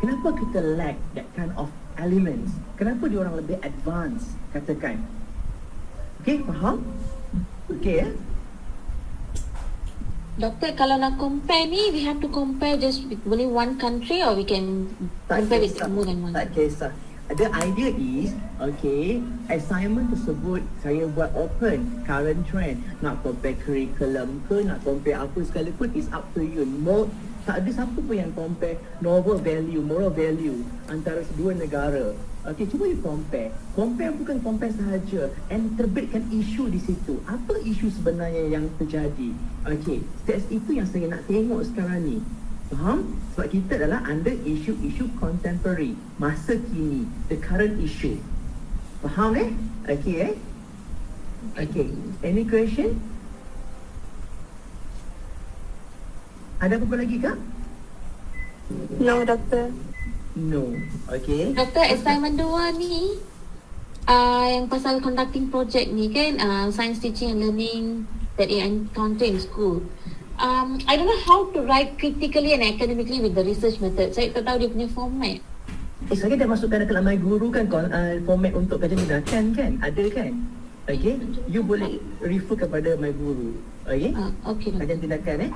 Kenapa kita lack that kind of elements? Kenapa dia orang lebih advance, katakan? Okay, faham? Okay, ya? Doktor, kalau nak compare ni, we have to compare just with only one country or we can compare with more than one? Tak kisah. The idea is, okay, assignment tersebut saya buat open, current trend. Nak compare curriculum ke, nak compare apa sekalipun, is up to you. Tak ada siapa pun yang compare novel value, moral value antara dua negara. Okay, cuba you compare. Compare bukan compare sahaja, and terbitkan isu di situ. Apa isu sebenarnya yang terjadi? Okay, that's itu yang saya nak tengok sekarang ni. Faham? Sebab kita adalah under isu-isu contemporary, masa kini, the current issue. Faham Okay Okay, any question? Ada apa-apa lagi kak? No, Doktor. No, okay. Doktor, assignment 2 ni yang pasal conducting project ni kan, science teaching and learning that you encounter in school. I don't know how to write critically and academically with the research method. Saya tak tahu dia punya format. Saya dah masukkan dalam My Guru kan, format untuk kajian tindakan kan? Ada kan? Okay, you boleh refer kepada My Guru. Okay? Okay. Kajian tindakan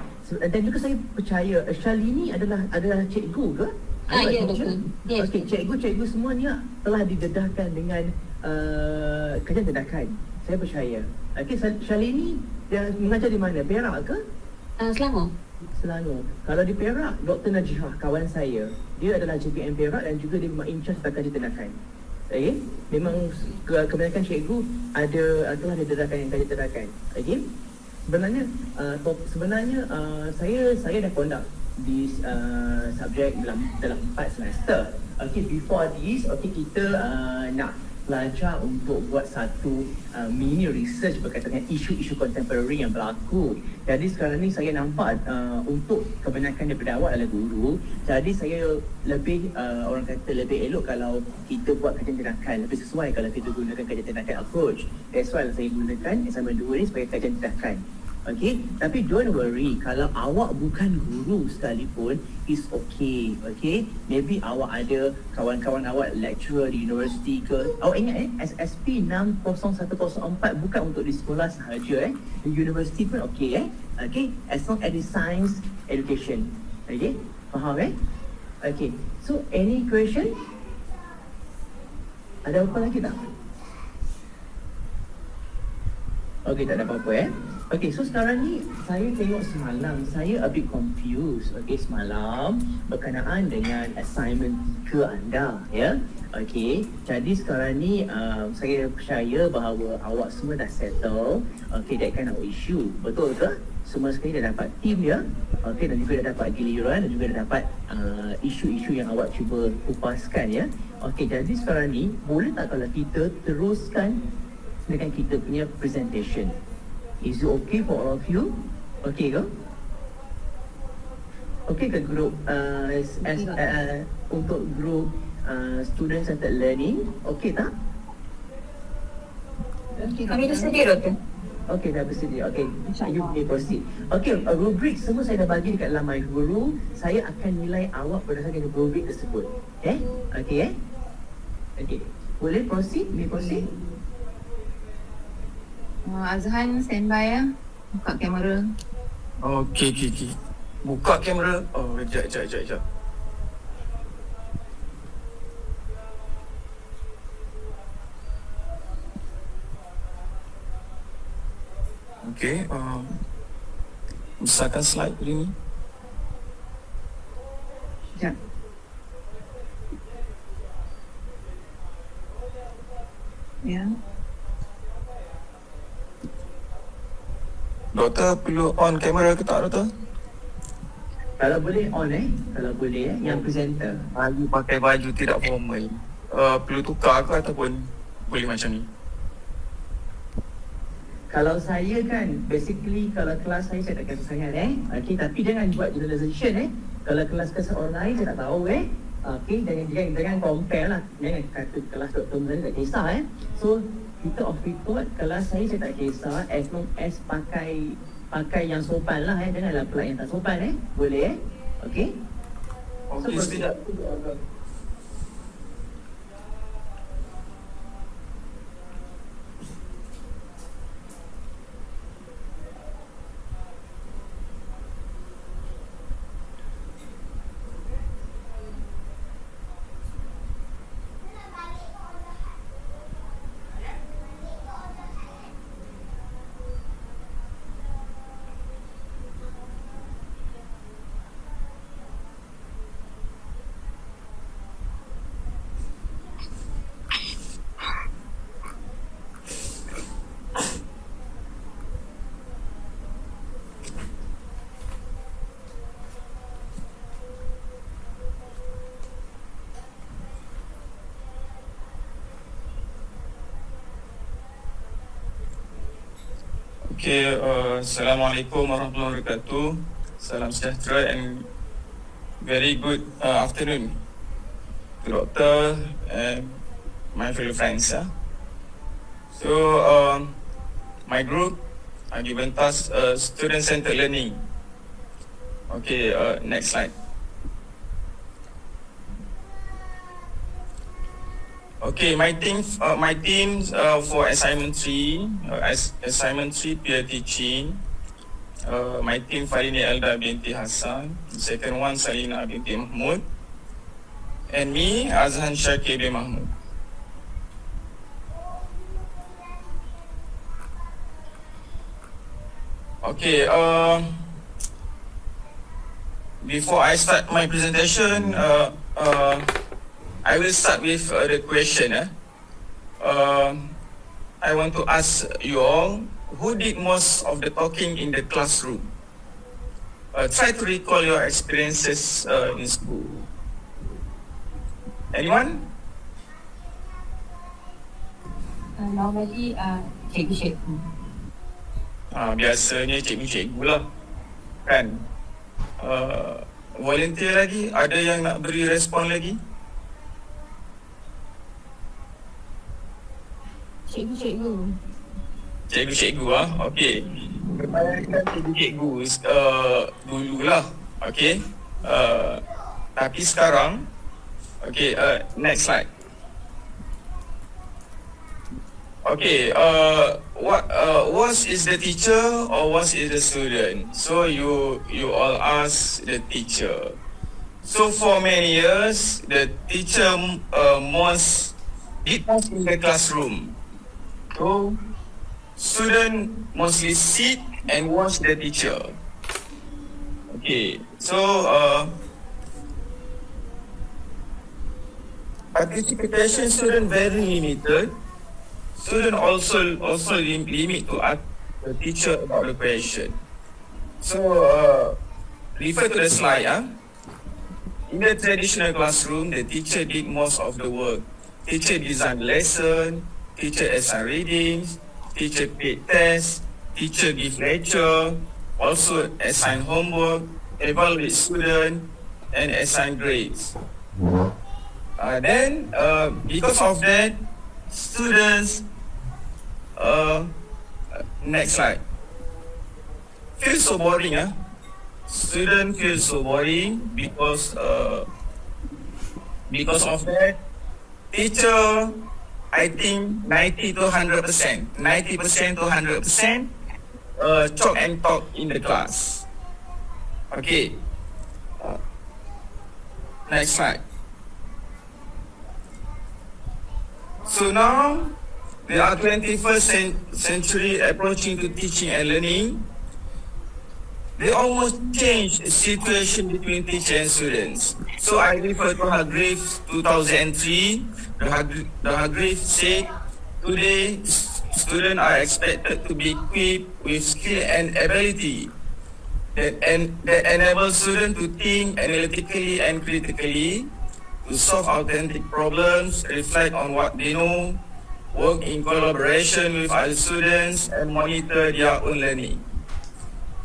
Dan juga saya percaya Shalini adalah cikgu ke? Ya, betul. Yes. Okay, cikgu semua ni telah didedahkan dengan kajian tindakan. Saya percaya. Okay, Shalini dia mengajar di mana? Perak ke? Selangor. Kalau di Perak, Dr. Najihah, kawan saya, dia adalah JPM Perak dan juga dia memang in charge tentang kajian tindakan. Okay? Memang kebanyakan cikgu telah didedahkan yang kajian tindakan. Okay? Sebenarnya saya dah conduct this subjek dalam 4 semester. Okay, before this, kita nak belajar untuk buat satu mini research berkaitan dengan isu-isu contemporary yang berlaku. Jadi sekarang ni saya nampak untuk kebanyakan daripada awak adalah guru. Jadi saya lebih orang kata lebih elok kalau kita buat kajian tindakan, lebih sesuai kalau kita gunakan kajian tindakan approach. That's why saya gunakan assignment 2 ni sebagai kajian tindakan. Okay, tapi don't worry, kalau awak bukan guru sekalipun, is okay. Okay, maybe awak ada kawan-kawan awak lecturer di universiti ke. Awak ingat SSP 60104 bukan untuk di sekolah sahaja di universiti pun okay Okay, as long as it's science education. Okay, faham Okay, so any question? Ada apa lagi tak? Okay, tak ada apa-apa Okay, so sekarang ni saya tengok semalam, saya a bit confused. Okay, semalam berkenaan dengan assignment ke anda, ya. Okay, jadi sekarang ni saya percaya bahawa awak semua dah settle. Okay, that kind of issue, betul ke? Semua sekali dah dapat team, ya. Okay, dan juga dah dapat giliran dan juga dah dapat isu-isu yang awak cuba kupaskan, ya. Okay, jadi sekarang ni boleh tak kalau kita teruskan dengan kita punya presentation? Is it okay for all of you? Okay ke? Okay ke grup untuk grup student centered learning? Okay tak? Kami bersedia, Doktor. Okay, dah bersedia. Okay, you boleh proceed. Okay, rubrik semua saya dah bagi dekat dalam My Guru. Saya akan nilai awak berdasarkan rubrik tersebut. Okay. Okay, boleh proceed? Boleh proceed? Azhan standby ya. Buka kamera. Okey. Buka kamera. Oh, jap. Okey, besarkan slide tadi ni. Sekejap. Ya. Doktor perlu on kamera ke tak, Doktor? Kalau boleh on kalau boleh yang presenter. You pakai baju tidak formal. Perlu tukar ke ataupun boleh macam ni? Kalau saya kan, basically kalau kelas saya tak kata sangat okay, tapi jangan buat generalization Kalau kelas orang lain saya tak tahu okay, jangan compare lah. Jangan kata kelas Dr. Muzani tak kisah So, kita off record, kelas saya tak kisah as long as pakai yang sopan lah Janganlah pula yang tak sopan boleh Okay? Okay, sekejap. Okay, Assalamualaikum warahmatullahi wabarakatuh. Salam sejahtera and very good afternoon to Doctor and my fellow friends. So, my group are given task student-centered learning. Okay, next slide. Okay, my team for assignment 3, assignment 3 peer teaching. My team Farini Elda binti Hassan, second one Salina binti Mahmud, and me Azhan Syakir bin Mahmud. Okay, before I start my presentation, I will start with the question. I want to ask you all, who did most of the talking in the classroom? Try to recall your experiences in school. Anyone? Normally, cikgu-cikgu. Biasanya cikgu-cikgu lah, kan? Volunteer lagi, ada yang nak beri respon lagi? Cikgu-cikgu. Cikgu-cikgu okey. Kebanyakan cikgu-cikgu dululah, okey. Tapi sekarang, okey, next slide. Okay, what is the teacher or what is the student? So you all ask the teacher. So for many years, the teacher most did most in the classroom. So student mostly sit and watch the teacher. Okay, so participation student very limited. Student also limit to ask the teacher about the question. So refer to the slide. In the traditional classroom, the teacher did most of the work. Teacher designed lesson, teacher assign readings, teacher paid tests, teacher give lecture, also assign homework, evaluate student, and assign grades. Then, because of that, students, next slide, feel so boring. Student feel so boring because of that. Teacher, I think 90 to 100%, 90% to 100%, talk and talk in the class. Okay. Next slide. So now, we are 21st century approaching to teaching and learning. They almost changed the situation between teacher and students. So I refer to Hargreaves 2003. The Hargreaves said, today students are expected to be equipped with skill and ability that enable students to think analytically and critically, to solve authentic problems, reflect on what they know, work in collaboration with other students, and monitor their own learning.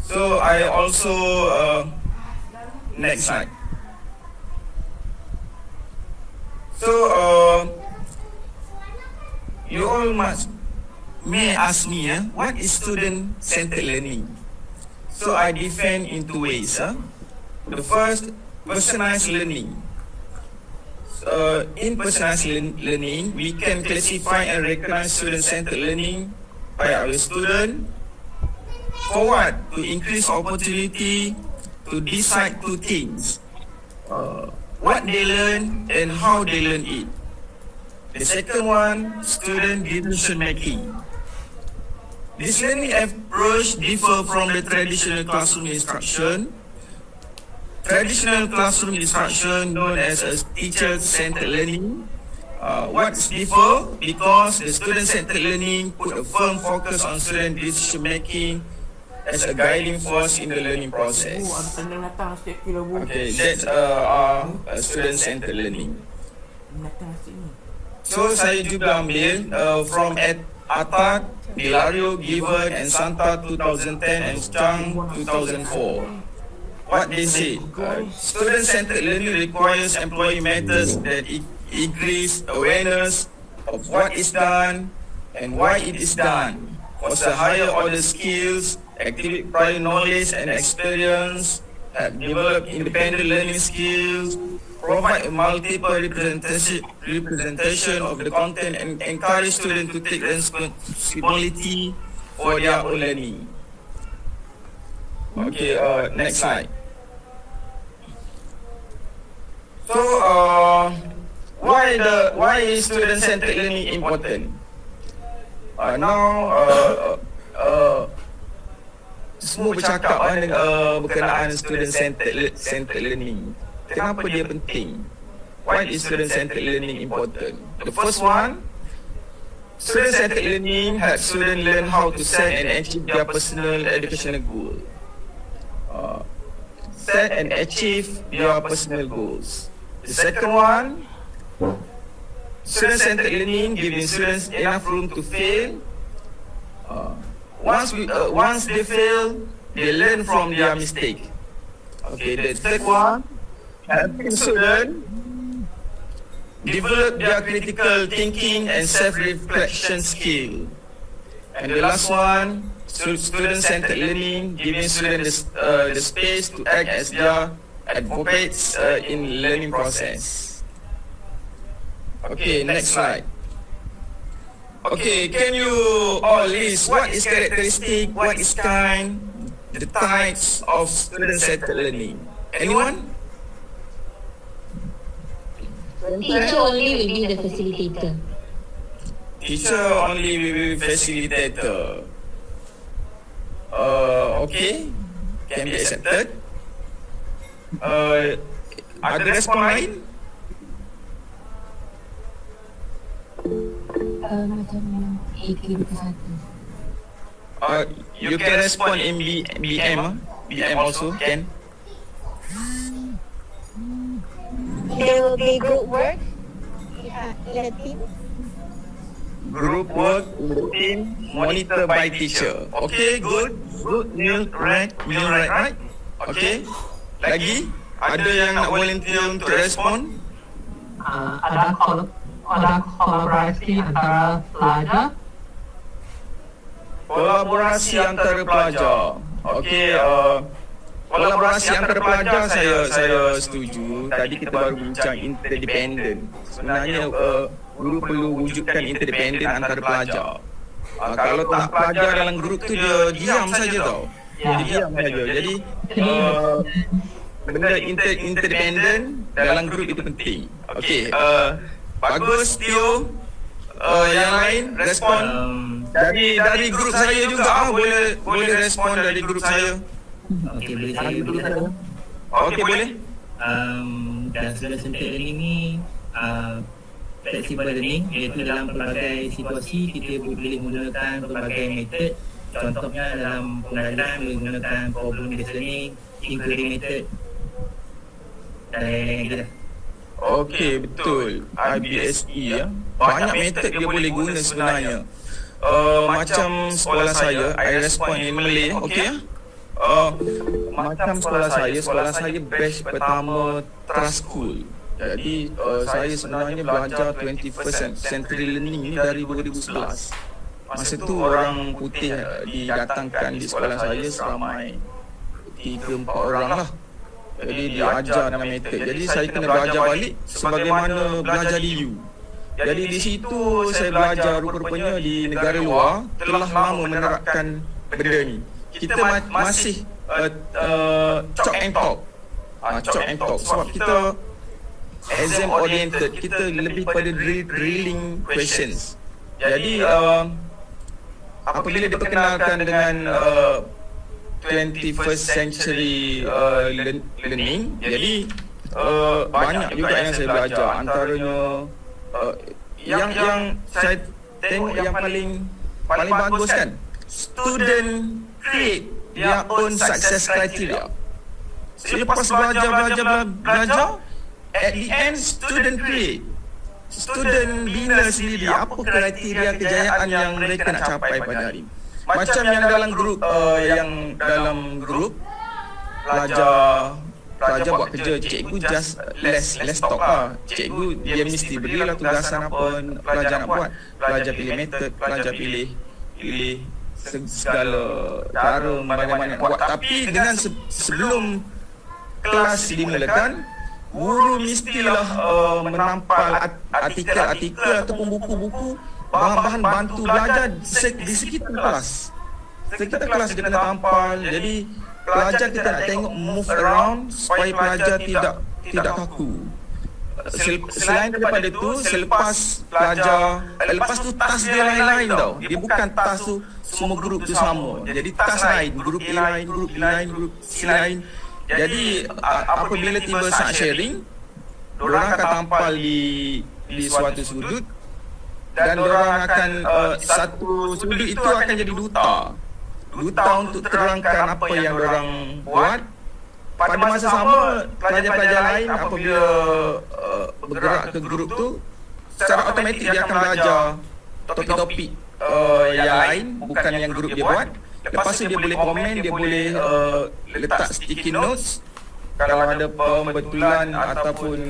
So I also, next slide. So you all may ask me, what is student-centered learning? So I define in two ways. The first, personalized learning. In personalized learning, we can classify and recognize student-centered learning by our student. For what? To increase opportunity to decide two things. What they learn and how they learn it. The second one, student decision making. This learning approach differ from the traditional classroom instruction. Traditional classroom instruction known as a teacher-centered learning. What's differ? Because the student-centered learning put a firm focus on student decision making as a guiding force in the learning process. Okay, that's student-centered learning. So saya juga ambil from Atak, Dilario, Given, and Santa 2010 and Chang 2004. What they say, student-centered learning requires employee methods that increase awareness of what is done and why it is done, foster higher order skills, activate prior knowledge and experience, develop independent learning skills, provide a multiple representation of the content and encourage students to take responsibility for their own learning. Okay, next slide. So, why is student-centered learning important? Semua bercakap berkenaan student-centered learning. Kenapa dia penting? Why is student-centered learning important? The first one, student-centered learning helps students learn how to set and achieve their personal educational goal. Set and achieve their personal goals. The second one, student-centered learning giving students enough room to fail. Once they fail, they learn from their mistake. Okay, the third one, helping students develop their critical thinking and self-reflection skill. And the last one, student-centered learning, giving students the space to act as their advocates in learning process. Okay, next slide. Okay, can you all list what is characteristic, what is kind, the types of student-centered learning? Anyone? Teacher only will be the facilitator. Teacher only will be facilitator. Okay, can be accepted. Ada respon lain? Macam AK21. You can respond in BM also can. There will be group work in a team. Group work in the team, monitor by teacher. Okay, good. Neil, right? Okay. Lagi? Ada yang nak volunteer untuk respon? Ada kolaborasi antara pelajar. Kolaborasi antara pelajar. Okey, kolaborasi antara pelajar saya setuju. Tadi kita baru bincang interdependent. Sebenarnya guru perlu wujudkan interdependent antara pelajar. Kalau tak pelajar dalam grup tu dia diam saja tau. Dia diam saja. Jadi benda interdependent dalam grup itu penting. Okey, bagus Tio. Yang lain respon dari grup saya juga boleh respon dari grup saya. Okey, boleh saya dulu. Okey, boleh. Dan student-centered learning ni flexible learning, iaitu dalam pelbagai situasi kita boleh menggunakan pelbagai metod. Contohnya dalam pembelajaran boleh menggunakan problem based learning, inquiry method dan lain-lain gitu. Okey, betul. IBSE ya. Banyak metod dia boleh guna sebenarnya. Macam sekolah saya, I respond in Malay, okey ya. Macam sekolah saya batch pertama Trust School. Jadi saya sebenarnya belajar 21st century learning ni dari 2011. Masa tu orang putih didatangkan di sekolah saya seramai 3-4 orang lah. Jadi dia ajar dengan metod. Jadi saya kena belajar balik sebagaimana belajar di U. Jadi di situ saya belajar rupa-rupanya di negara luar telah lama menerapkan benda ni. Kita masih chalk and talk. Chalk and talk sebab kita exam oriented, kita lebih pada drilling questions. Jadi apabila diperkenalkan dengan 21st century learning, jadi banyak juga yang saya belajar. Antaranya yang saya tengok yang paling bagus kan, student create their own success criteria. Selepas belajar, at the end student create, student bina sendiri apa kriteria kejayaan yang mereka nak capai pada hari. Macam yang dalam grup pelajar buat kerja, cikgu just less talk lah. Cikgu dia mesti berilah tugasan apa pelajar nak buat. Pelajar pilih metod, pelajar pilih segala cara bagaimana nak buat. Tapi dengan sebelum kelas dimulakan, guru mestilah menampal artikel ataupun buku-buku, bahan-bahan bantu belajar di sekitar kelas. Sekitar kelas dia kena tampal. Jadi pelajar kita nak tengok move around supaya pelajar tidak kaku. Selain daripada itu, lepas tu tas dia lain-lain tau. Dia bukan tas tu semua grup tu sama. Jadi tas lain, grup A lain, grup B lain, grup C lain. Jadi apabila tiba saat sharing, diorang akan tampal di suatu sudut dan diorang akan satu sudut itu akan jadi duta untuk terangkan apa yang diorang buat. Pada masa sama, pelajar-pelajar lain apabila bergerak ke grup tu, secara automatik dia akan belajar topik-topik yang lain, bukan yang grup dia buat. Lepas tu dia boleh komen, dia boleh letak sticky notes kalau ada pembetulan ataupun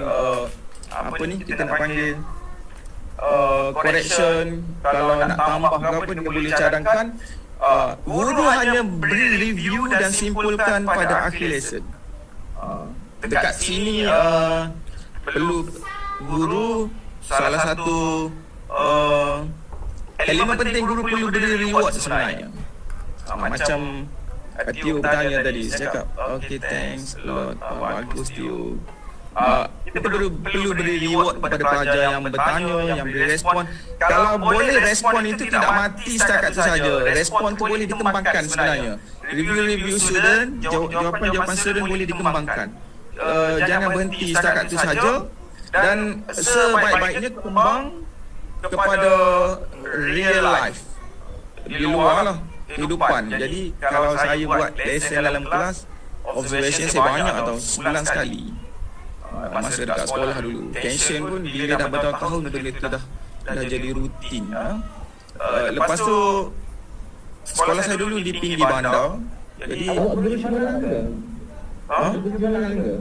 apa ni kita nak panggil correction, kalau nak tambah ke apa dia boleh cadangkan. Guru hanya beri review dan simpulkan pada akhir lesson. Dekat sini perlu guru, salah satu elemen penting guru perlu beri reward sebenarnya. Macam Tio bertanya tadi, saya cakap okay, thanks a lot, bagus Tio. Kita perlu beri reward kepada pelajar yang bertanya, yang beri respon. Kalau boleh respon itu tidak mati setakat itu saja. Respon itu boleh dikembangkan sebenarnya. Review student, jawapan student boleh dikembangkan. Jangan berhenti setakat itu saja. Dan sebaik-baiknya kembang kepada real life, di luar lah kehidupan. Jadi kalau saya buat lesson dalam kelas, observation saya banyak tau, sebulan sekali. Masa dekat sekolah dulu, tension pun bila dah bertahun-tahun benda tu dah jadi rutin. Lepas tu sekolah saya dulu di pinggir bandar. Jadi Awak guru Syamalang ke? Guru Syamalang ke?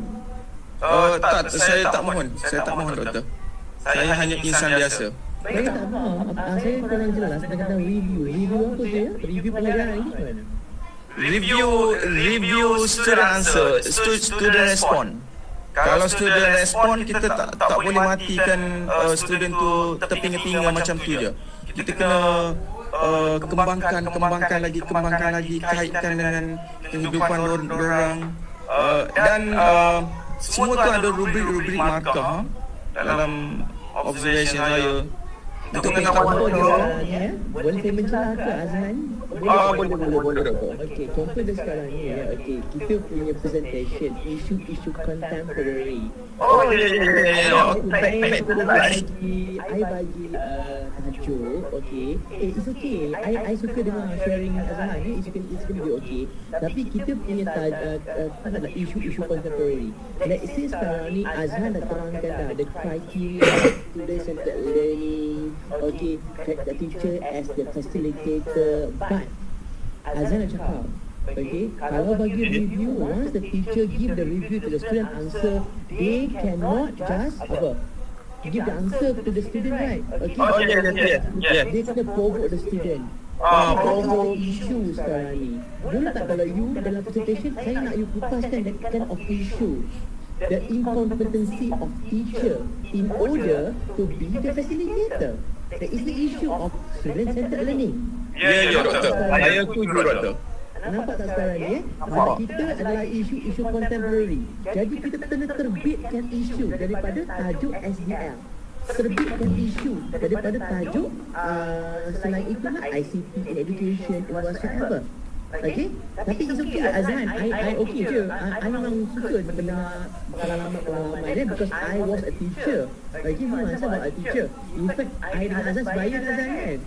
Saya tak mohon doktor. Saya hanya insan biasa. Saya tak faham. Saya kurang jelas tentang review. Review apa saya? Review pelajaran ini mana? Review student answer, student respond. Kalau student respon, kita tak boleh matikan student tu terpinga-pinga macam tu je. Kita kena kembangkan lagi, kaitkan dengan kehidupan orang. Dan semua tu ada rubrik markah dalam observation saya. Untuk pengetahuan Boleh saya mencelah ke Azman? boleh. Okey, contoh dia sekarang ni ya. Okey, kita punya presentation isu-isu contemporary. I bagi tajuk, okey. It's okay. I suka dengan sharing Azman ni. It's gonna be okay. Tapi kita punya isu-isu contemporary. Let's say sekarang ni Azman dah terangkan dah the criteria student-centered learning. Okay, the teacher as the facilitator, but Azan nak cakap, okay, kalau bagi review, once the teacher give the review to the student answer, they cannot just give the answer to the student, right? Okay, Yeah. they kena provoke the student. Provoke isu sekarang ni. Boleh tak kalau you dalam presentation, saya nak you kupaskan that kind of issue. The incompetency of teacher in order to be the facilitator. That is the issue of student-centered learning. Ya, doktor. Saya setuju, doktor. Nampak tak sekarang ni? Sebab kita adalah isu-isu contemporary. Jadi kita kena terbitkan isu daripada tajuk SDL. Terbitkan isu daripada tajuk selain itu lah ICT in education and whatsoever. Okay? Tapi it's okay Azhan, I okay je. I memang suka dengar pengalaman because I was a teacher. Okay, memang saya was a teacher. In fact, I dengan Azhan sebaya dengan Azhan kan.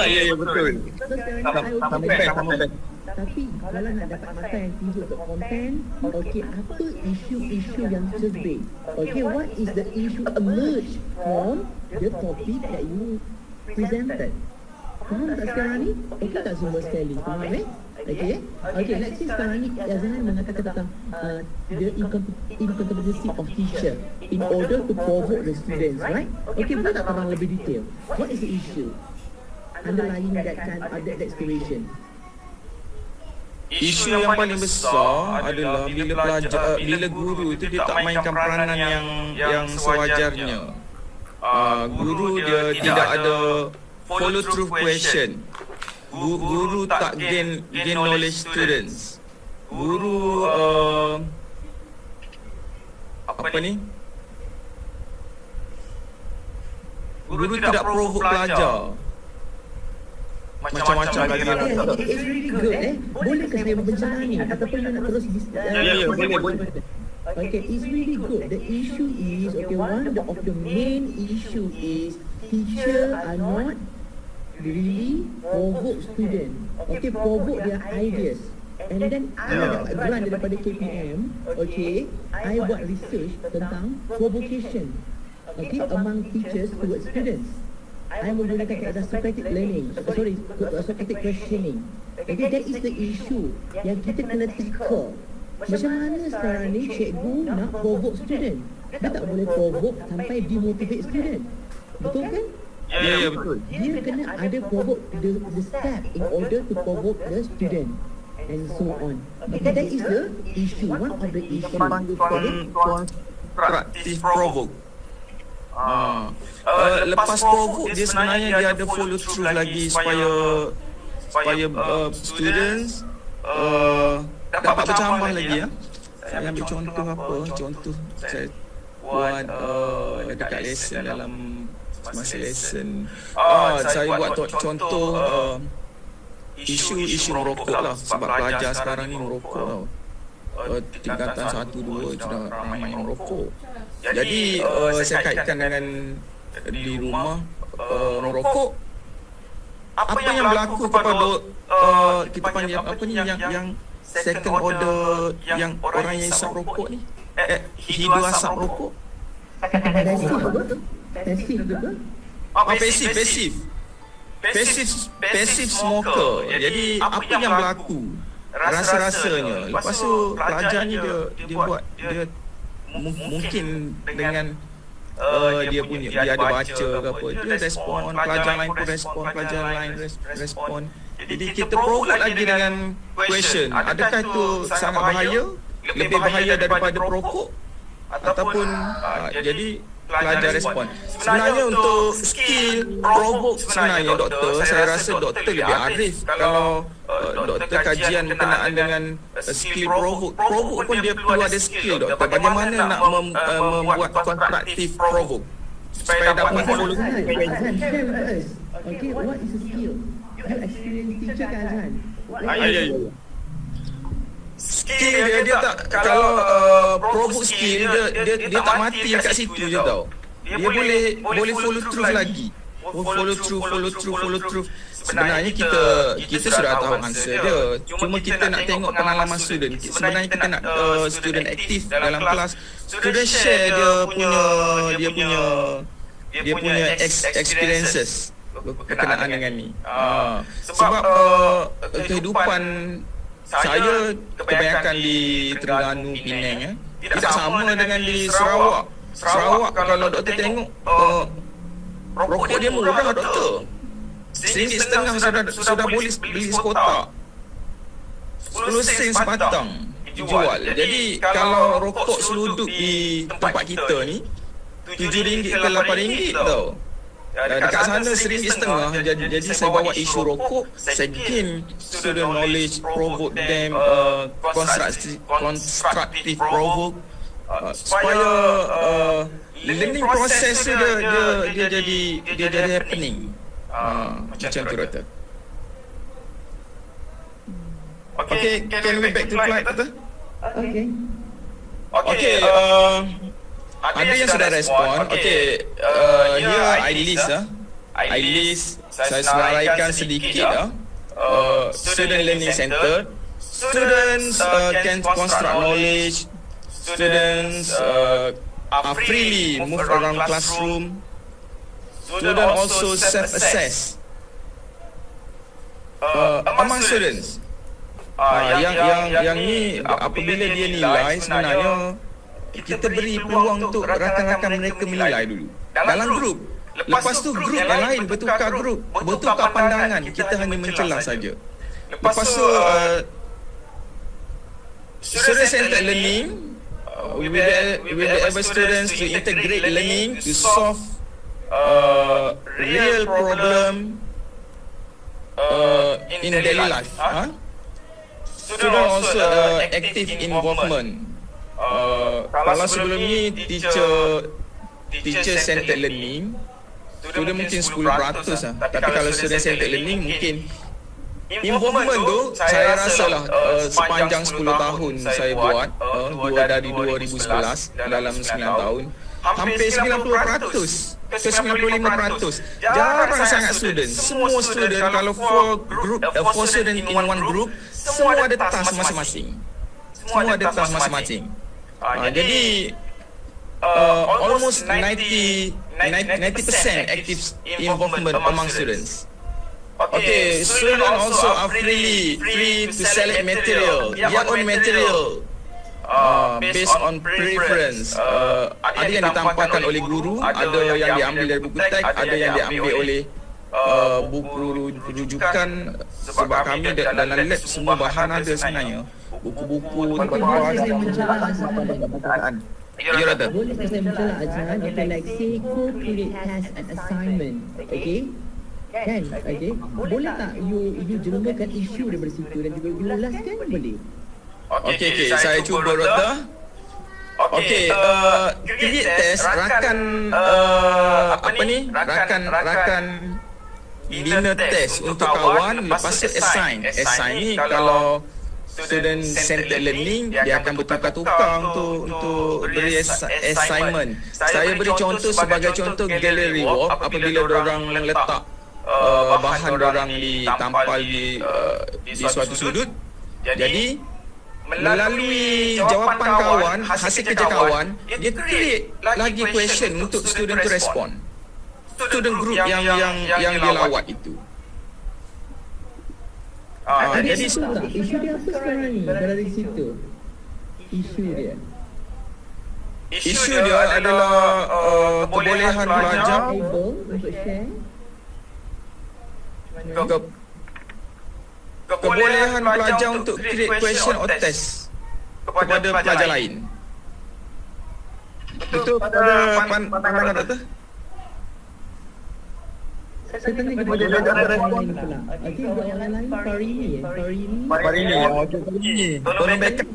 Ya, betul. So sekarang ni I okay. Tapi kalau nak dapat masa yang tinggi untuk konten, okay, apa isu-isu yang terbit? Okay, what is the issue emerge from the topic that you presented? Faham tak sekarang ni? Okay tak semua sekali? Faham Okay, let's say sekarang ni Azhan mengatakan tentang the incompetency of teacher in order to provoke the students, right? Okay, boleh tak terang lebih detail? What is the issue underlying that kind of that situation? Isu yang paling besar adalah bila guru itu dia tak mainkan peranan yang sewajarnya. Guru dia tidak ada follow through question. Guru tak gain knowledge students. Guru Guru tidak provoke pelajar. Macam-macam lagi. It's really good. Boleh ke saya berbincang ni ataupun you nak terus boleh. Okay, it's really good. The issue is, okay, one of the main issue is teacher are not really provoke student. Okay, provoke their ideas. And then I dapat grant daripada KPM. Okay, I buat research tentang provocation. Okay, among teachers towards students. I menggunakan kaedah Socratic learning. Socratic questioning. Okay, that is the issue yang kita kena tackle. Macam mana sekarang ni cikgu nak provoke student? Dia tak boleh provoke sampai demotivate student. Betul kan? Ya, betul. Dia kena ada provoke the step in order to provoke the student and so on. Okay, that is the issue. One of the issue. Constructive provoke. Lepas provoke dia sebenarnya dia ada follow through lagi supaya students dapat bercambah lagi ya. Saya ambil contoh apa? Contoh saya buat dekat lesson dalam masa lesson. Saya buat contoh isu merokok lah sebab pelajar sekarang ni merokok tau. Tingkatan 1, 2 sudah ramai yang merokok. Jadi saya kaitkan dengan di rumah merokok. Apa yang berlaku kepada kita panggil apa ni yang second order yang orang yang isap rokok ni? Hidu asap rokok. Pasif smoker. Jadi apa yang berlaku? Rasa-rasanya lepas tu pelajar ni dia buat dia mungkin dengan dia ada baca ke apa, dia respon, pelajar lain pun respon, pelajar lain respon. Jadi kita provoke lagi dengan question, adakah itu sangat bahaya, lebih bahaya daripada perokok ataupun jadi pelajar respon. Sebenarnya untuk skill provoke sebenarnya doktor, saya rasa doktor lebih arif kalau doktor kajian berkenaan dengan skill provoke pun dia perlu ada skill doktor. Bagaimana nak membuat constructive provoke supaya dapat follow. Okay, what is a skill? You experience teacher kan Azhan? Ya. Skill dia tak, kalau provoke skill dia tak mati kat situ je tau. Dia boleh follow through lagi. Follow through. Sebenarnya kita sudah tahu answer dia. Cuma kita nak tengok pengalaman student. Sebenarnya kita nak student aktif dalam kelas. Student share dia punya experiences berkenaan dengan ni. Sebab kehidupan saya kebanyakan di Terengganu, Penang tidak sama dengan di Sarawak. Sarawak kalau doktor tengok rokok dia murah doktor. RM1.50 sudah boleh beli sekotak. 10 sen sebatang dijual. Jadi kalau rokok seluduk di tempat kita ni RM7 ke RM8 tau. Dekat sana RM1.50. Jadi saya bawa isu rokok, saya gain student knowledge, provoke them, constructive provoke, supaya learning process tu dia jadi happening. Macam tu Doktor. Okay, can we back to slide Doktor? Okay, ada yang sudah respon. Okay, here I list, saya senaraikan sedikit student learning center. Students can construct knowledge. Students are freely move around classroom. Students also self-assess. Among students, yang ni apabila dia nilai, sebenarnya kita beri peluang untuk rakan-rakan mereka menilai dulu dalam grup. Lepas tu grup yang lain bertukar pandangan. Kita hanya mencelah saja. Lepas tu student-centered learning, we will able students to integrate learning to solve real problem in daily life. Student also active involvement. Kalau sebelum ni teacher centered learning, student mungkin 10%. Tapi kalau student centered learning mungkin involvement tu saya rasalah sepanjang 10 tahun saya buat, dari 2011 dalam 9 tahun, hampir 90% ke 95%. Jarang sangat student. Semua student, kalau 4 student in one group, semua ada task masing-masing. Jadi almost 90% active involvement among students. Okay, students also are free to select material, their own material, based on preference. Ada yang ditampakkan oleh guru, ada yang diambil dari buku teks, ada yang diambil oleh buku rujukan. Sebab kami dalam lab semua bahan ada sebenarnya. Buku-buku, Boleh saya mencelah Azhan? Boleh saya mencelah Azhan? Okay, like say co-create task and assignment. Okay? Kan? Okay? Boleh tak you jemurkan isu daripada situ dan juga you ulaskan? Boleh? Okay, saya cuba Doktor. Okay, create test, rakan bina test untuk kawan, lepas tu assign. Assign ni kalau student centered learning, dia akan bertukar-tukar untuk beri assignment. Saya beri contoh sebagai contoh gallery walk, apabila orang letak bahan orang ditampal di suatu sudut. Jadi melalui jawapan kawan, hasil kerja kawan, dia create lagi question untuk student to respond. Student group yang dia lawat itu. Jadi isu dia apa sekarang ni dari situ? Isu dia adalah kebolehan pelajar untuk share. Kebolehan pelajar untuk create question or test kepada pelajar lain. Itu pada pandangan Doktor? Saya tanya kepada orang lain pula. Okey, buat yang lain Farini. Tolong backup.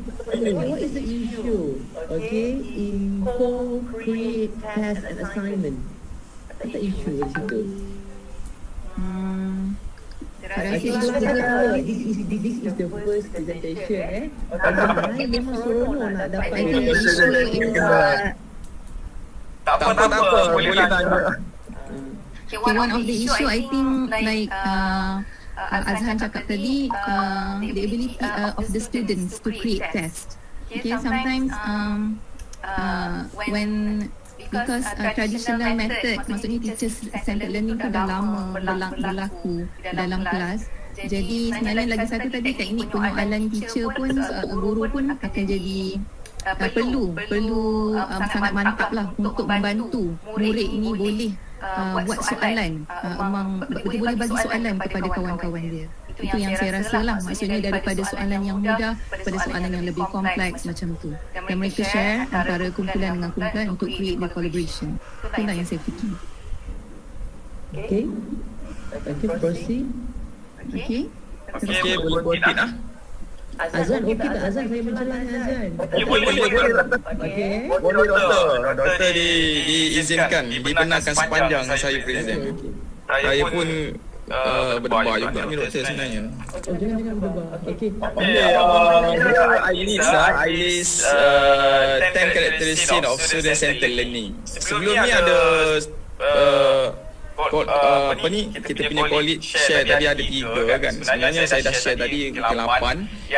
What is the issue? Okay, in co-create task and assignment. Apa the issue di situ? This is the first presentation. Saya memang seronok nak dapat Tak apa, boleh tanya. Okay, one of the issue I think like Azhan cakap tadi, the ability of the students to create test. Okay, sometimes when because traditional method, maksudnya teachers centered learning tu dah lama berlaku dalam kelas. Jadi sebenarnya lagi satu tadi, teknik penyoalan teacher pun, guru pun akan jadi perlu sangat mantap lah untuk membantu murid ini boleh buat soalan, boleh bagi soalan kepada kawan-kawan dia. Itu yang saya rasa lah, maksudnya daripada soalan yang mudah pada soalan yang lebih kompleks macam tu. Dan mereka share antara kumpulan dengan kumpulan untuk create the collaboration. Itulah yang saya fikir. Okay. Thank you, Proceed. Okay. Okay, boleh buat lah. Azan, okey tak Azan? Saya berjalan Azan. Boleh. Okey. Boleh doktor diizinkan, dibenarkan sepanjang saya present. Saya pun berdebar juga ni doktor sebenarnya. Oh, jangan berdebar. Okey. I list 10 characteristics of student-centered learning. Sebelum ni ada apa ni, kita punya college share tadi ada 3 kan. Sebenarnya saya dah share tadi 8.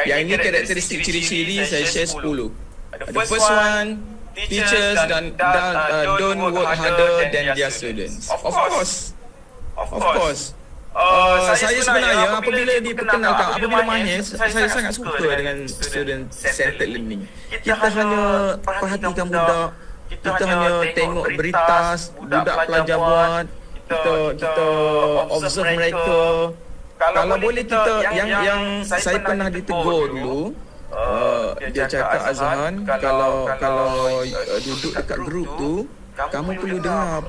Yang ini karakteristik ciri-ciri saya share 10. The first one, teachers don't work harder than their students. Of course. Saya sebenarnya apabila diperkenalkan, apabila mahir, saya sangat suka dengan student centered learning. Kita hanya perhatikan budak, kita hanya tengok berita budak pelajar buat, kita observe mereka. Kalau boleh kita, yang saya pernah ditegur dulu, dia cakap, Azhan, kalau duduk dekat grup tu, kamu perlu dengar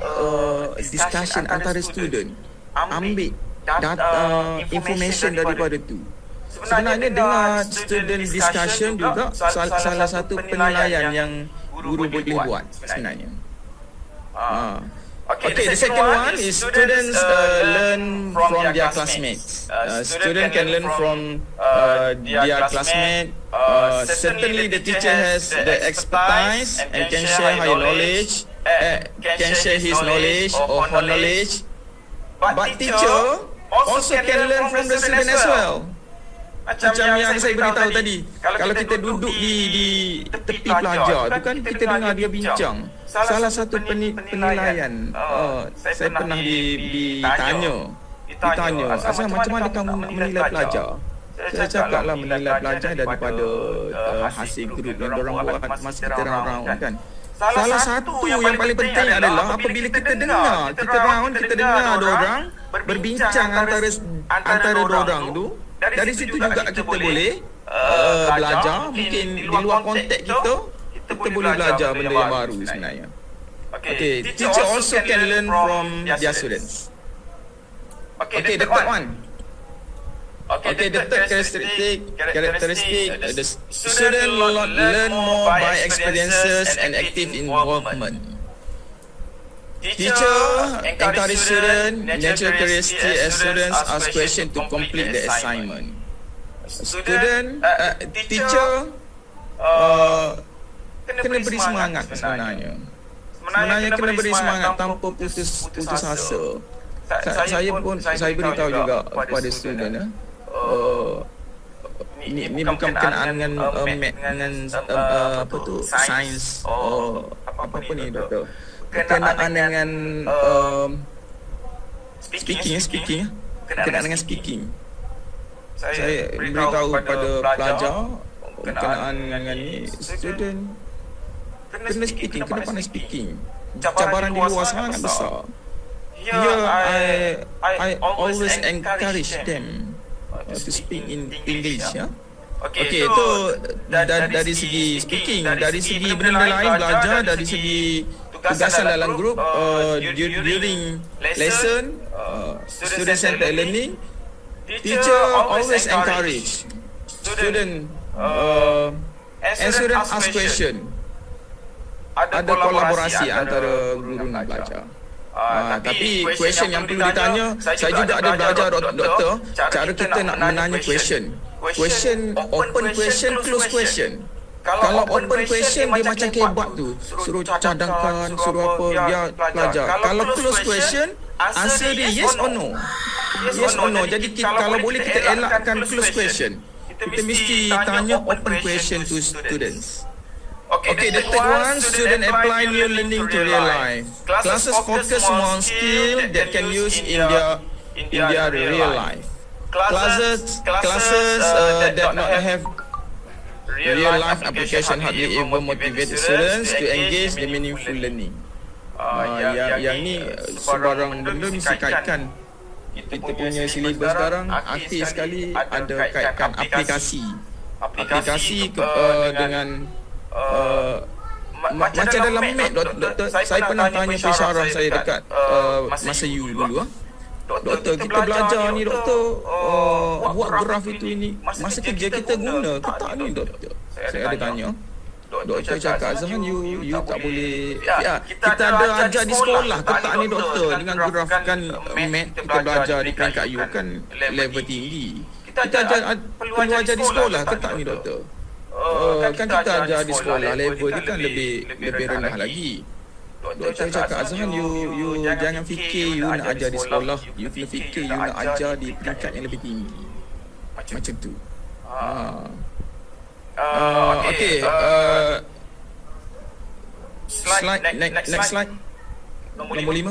discussion antara student. Ambil information daripada tu. Sebenarnya dengar student discussion juga salah satu penilaian yang guru boleh buat sebenarnya. Okay, the second one is students learn from their classmates. Student can learn from their classmate. Certainly the teacher has the expertise and can share higher knowledge, can share his knowledge or her knowledge. But teacher also can learn from the student as well. Macam yang saya beritahu tadi, kalau kita duduk di tepi pelajar tu kan, kita dengar dia bincang. Salah satu penilaian, saya pernah ditanya, Azhar, macam mana kamu nak menilai pelajar? Saya cakap lah, menilai pelajar daripada hasil grup yang diorang buat masa kita round kan. Salah satu yang paling penting adalah apabila kita dengar, kita dengar diorang berbincang antara diorang tu. Dari situ juga kita boleh belajar. Mungkin di luar konteks kita boleh belajar benda yang baru sebenarnya. Okay, teacher also can learn from their students. Okay, the third one. Okay, the third characteristic, the student learn more by experiences and active involvement. Teacher encourage student, natural curiosity as students ask questions to complete the assignment. Teacher kena beri semangat sebenarnya. Sebenarnya kena beri semangat tanpa putus asa. Saya beritahu juga kepada student, ini bukan berkenaan dengan apa tu, sains apa ni doktor. Berkenaan dengan speaking. Berkenaan dengan speaking. Saya beritahu kepada pelajar berkenaan dengan ni, student kena speaking, kena pandai speaking. Cabaran di luar sangat besar. Here I always encourage them to speak in English, ya. Okay, itu dari segi speaking. Dari segi benda lain, belajar dari segi tugasan dalam grup, during lesson, student-centered learning, teacher always encourage student and student ask question. Ada kolaborasi antara guru dan pelajar. Tapi question yang perlu ditanya, saya juga ada belajar doktor, cara kita nak menanya question. Question, open question, close question. Kalau open question dia macam kebab tu, suruh cadangkan, suruh apa, biar pelajar. Kalau close question, answer dia yes or no. Yes or no. Jadi kalau boleh kita elakkan close question. Kita mesti tanya open question to students. Okay, the third one, student apply new learning to real life. Classes focus more on skill that can use in their real life. Classes that not have real life application hardly ever motivate students to engage in meaningful learning. Yang ni sebarang benda mesti kaitkan. Kita punya silibus sekarang aktif sekali ada kaitkan aplikasi dengan macam dalam mat. Doktor, saya pernah tanya pensyarah saya dekat masa U dulu. Doktor, kita belajar ni doktor, buat graf itu ini masa kerja kita guna ke tak ni doktor? Saya ada tanya. Doktor cakap, Azhan, you tak boleh, kita ada ajar di sekolah ke tak ni doktor, dengan graf kan mat kita belajar di peringkat U kan level tinggi. Kita perlu ajar di sekolah ke tak ni doktor? Kan kita ajar di sekolah level dia kan lebih rendah lagi. Doktor cakap, Azhan, you jangan fikir you nak ajar di sekolah, you kena fikir you nak ajar di peringkat yang lebih tinggi. Macam tu. Slide next slide. Nombor 5.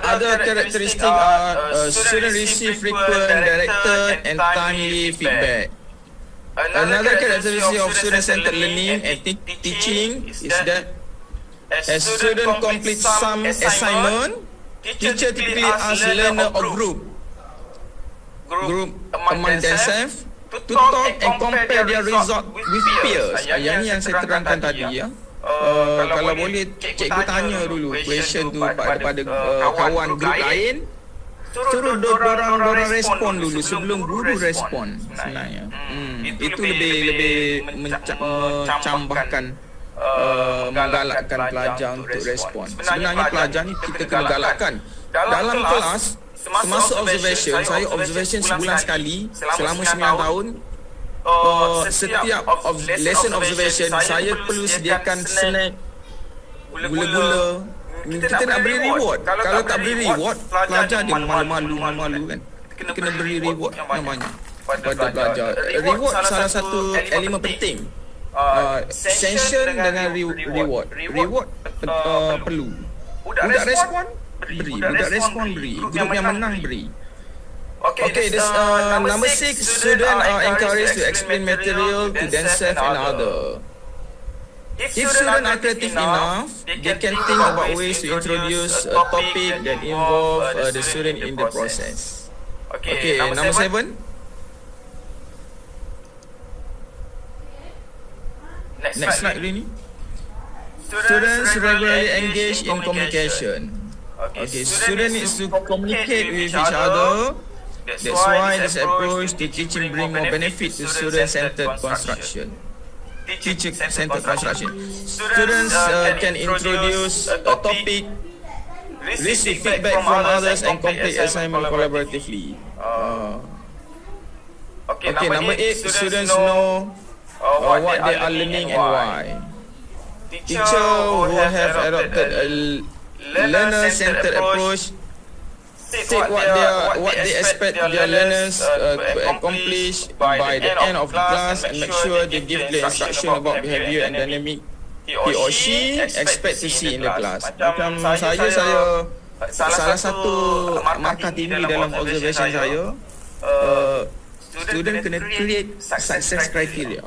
Other characteristic are student receive frequent, directed and timely feedback. Another characteristic of student-centered learning and teaching is that as student complete some assignment, teacher typically ask learner or group among themselves to talk and compare their result with peers. Yang ni yang saya terangkan tadi ya. Kalau boleh cikgu tanya dulu question tu pada kawan grup lain, suruh dorang respon dulu sebelum guru respon sebenarnya. Itu lebih mencambahkan, menggalakkan pelajar untuk respon. Sebenarnya pelajar ni kita kena galakkan. Dalam kelas, semasa observation, saya observation sebulan sekali selama 9 tahun. Setiap lesson observation saya perlu sediakan snack, gula-gula. Kita nak beri reward. Kalau tak beri reward, pelajar dia malu-malu kan. Kena beri reward namanya pada pelajar. Reward salah satu elemen penting. Sanction dengan reward. Reward perlu. Budak respon beri. Grup yang menang beri. This number 6, students are encouraged to explain material to themselves and others. If students are creative enough, they can think about ways to introduce a topic that involve the student in the process. Number 7. Next slide, Rini. Students regularly engage in communication. Students need to communicate with each other. That's why this approach to teaching bring more benefit to student-centered construction. Teacher-centered construction. Students can introduce a topic, receive feedback from others, and complete assignment collaboratively. Number 8, students know what they are learning and why. Teachers who have adopted a learner-centered approach take what they expect their learners to accomplish by the end of the class and make sure they give the instruction about behavior and dynamic he or she expect to see in the class. Macam saya salah satu markah tinggi dalam observation saya, student kena create success criteria.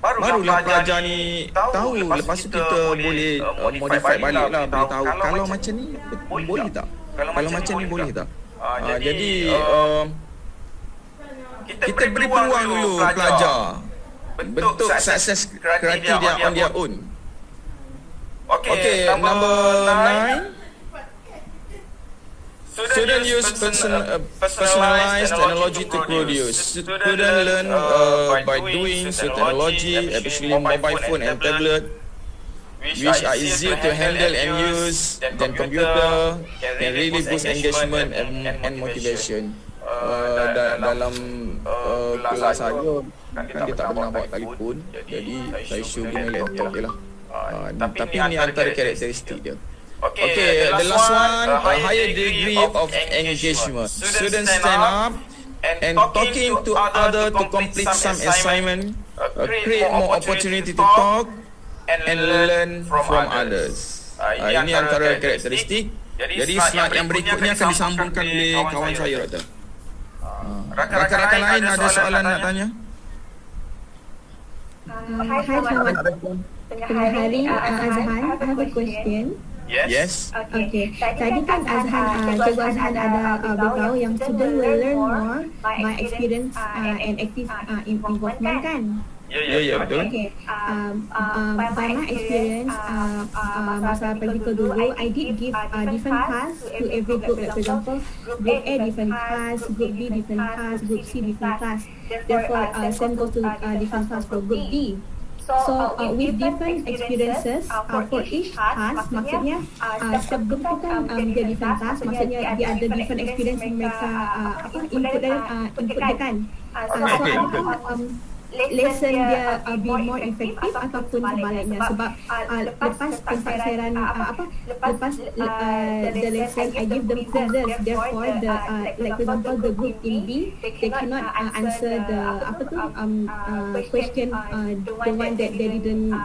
Barulah pelajar ni tahu, lepas tu kita boleh modify balik lah, beritahu kalau macam ni boleh tak, kalau macam ni boleh tak. Jadi kita beri peluang dulu pelajar bentuk success criteria on their own. Number 9, student use personalized technology to produce. Student learn by doing so technology, especially mobile phone and tablet, which are easier to handle and use than computer, can really boost engagement and motivation. Dalam kelas saya kan dia tak pernah bawa telefon, jadi saya show guna laptop je lah. Tapi ni antara karakteristik dia. The last one, a higher degree of engagement. Students stand up and talking to others to complete some assignment, create more opportunity to talk and learn from others. Ini antara karakteristik. Jadi slide yang berikutnya akan disambungkan oleh kawan saya, Doktor. Rakan-rakan lain ada soalan nak tanya? Hi, Tengah hari, Azhan, I have a question. Yes. Okay. Tadi kan Cikgu Azhan ada beritahu yang student will learn more by experience and active involvement kan? Ya, betul. Okay. By my experience, masa practical dulu, I did give different tasks to every group. Like for example, group A different task, group B different task, group C different task. Therefore, same goes to different tasks for group D. So with different experiences for each task, maksudnya setiap group tu kan dia different task, maksudnya dia ada different experience yang mereka input dia kan. So lesson dia be more effective ataupun sebaliknya, sebab lepas pempasaran lepas the lesson I give them quizzes, therefore the like for example the group in B, they cannot answer the question the one that they didn't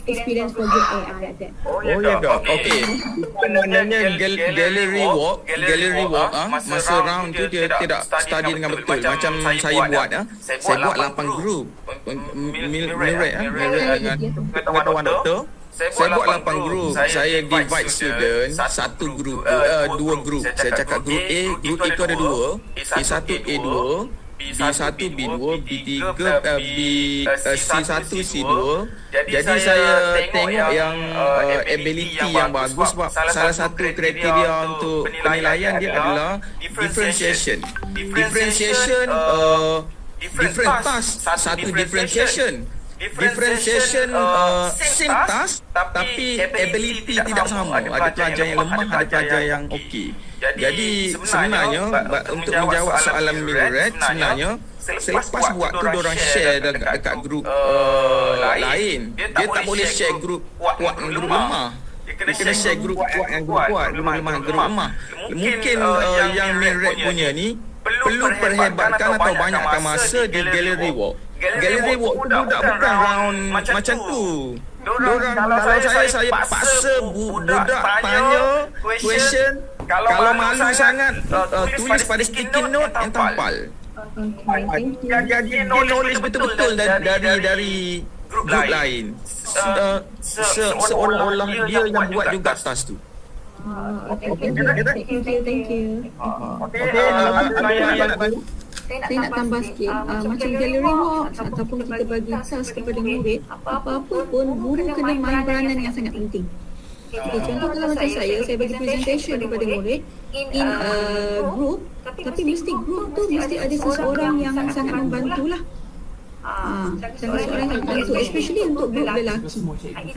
experience for group A, like that. Oh ya dok. Okey. Maknanya gallery walk masa round tu dia tidak study dengan betul. Macam saya buat saya buat 8 group. Mirror dengan pengetahuan doktor. Saya buat 8 group. Saya divide student satu group, dua group. Saya cakap group A itu ada 2, A1, A2, B1, B2, B3, C1, C2. Jadi saya tengok yang ability yang bagus, sebab salah satu kriteria untuk penilaian dia adalah differentiation. Different task, satu differentiation same task tapi ability tidak sama. Ada pelajar yang lemah, ada pelajar yang okey. Jadi sebenarnya untuk menjawab soalan Mirret, sebenarnya selepas buat tu diorang share dekat grup lain. Dia tak boleh share grup kuat dengan grup lemah. Dia kena share grup kuat dengan grup kuat, grup lemah dengan grup lemah. Mungkin yang Mirret punya ni perlu perhebatkan atau banyakkan masa di gallery walk. Gallery walk tu budak bukan round macam tu. Diorang, kalau saya paksa budak tanya question, kalau malu sangat tulis pada sticky note and tampal. Jadi dia knowledge betul-betul dari grup lain. Seolah-olah dia yang buat juga task tu. Thank you. Saya nak tambah sikit, macam gallery walk ataupun kita bagi task kepada murid, apa-apa pun guru kena main peranan yang sangat penting. Okay, contoh kalau macam saya bagi presentation kepada murid in group, tapi mesti group tu mesti ada seseorang yang sangat membantulah. Salah seorang yang membantu, especially untuk grup lelaki.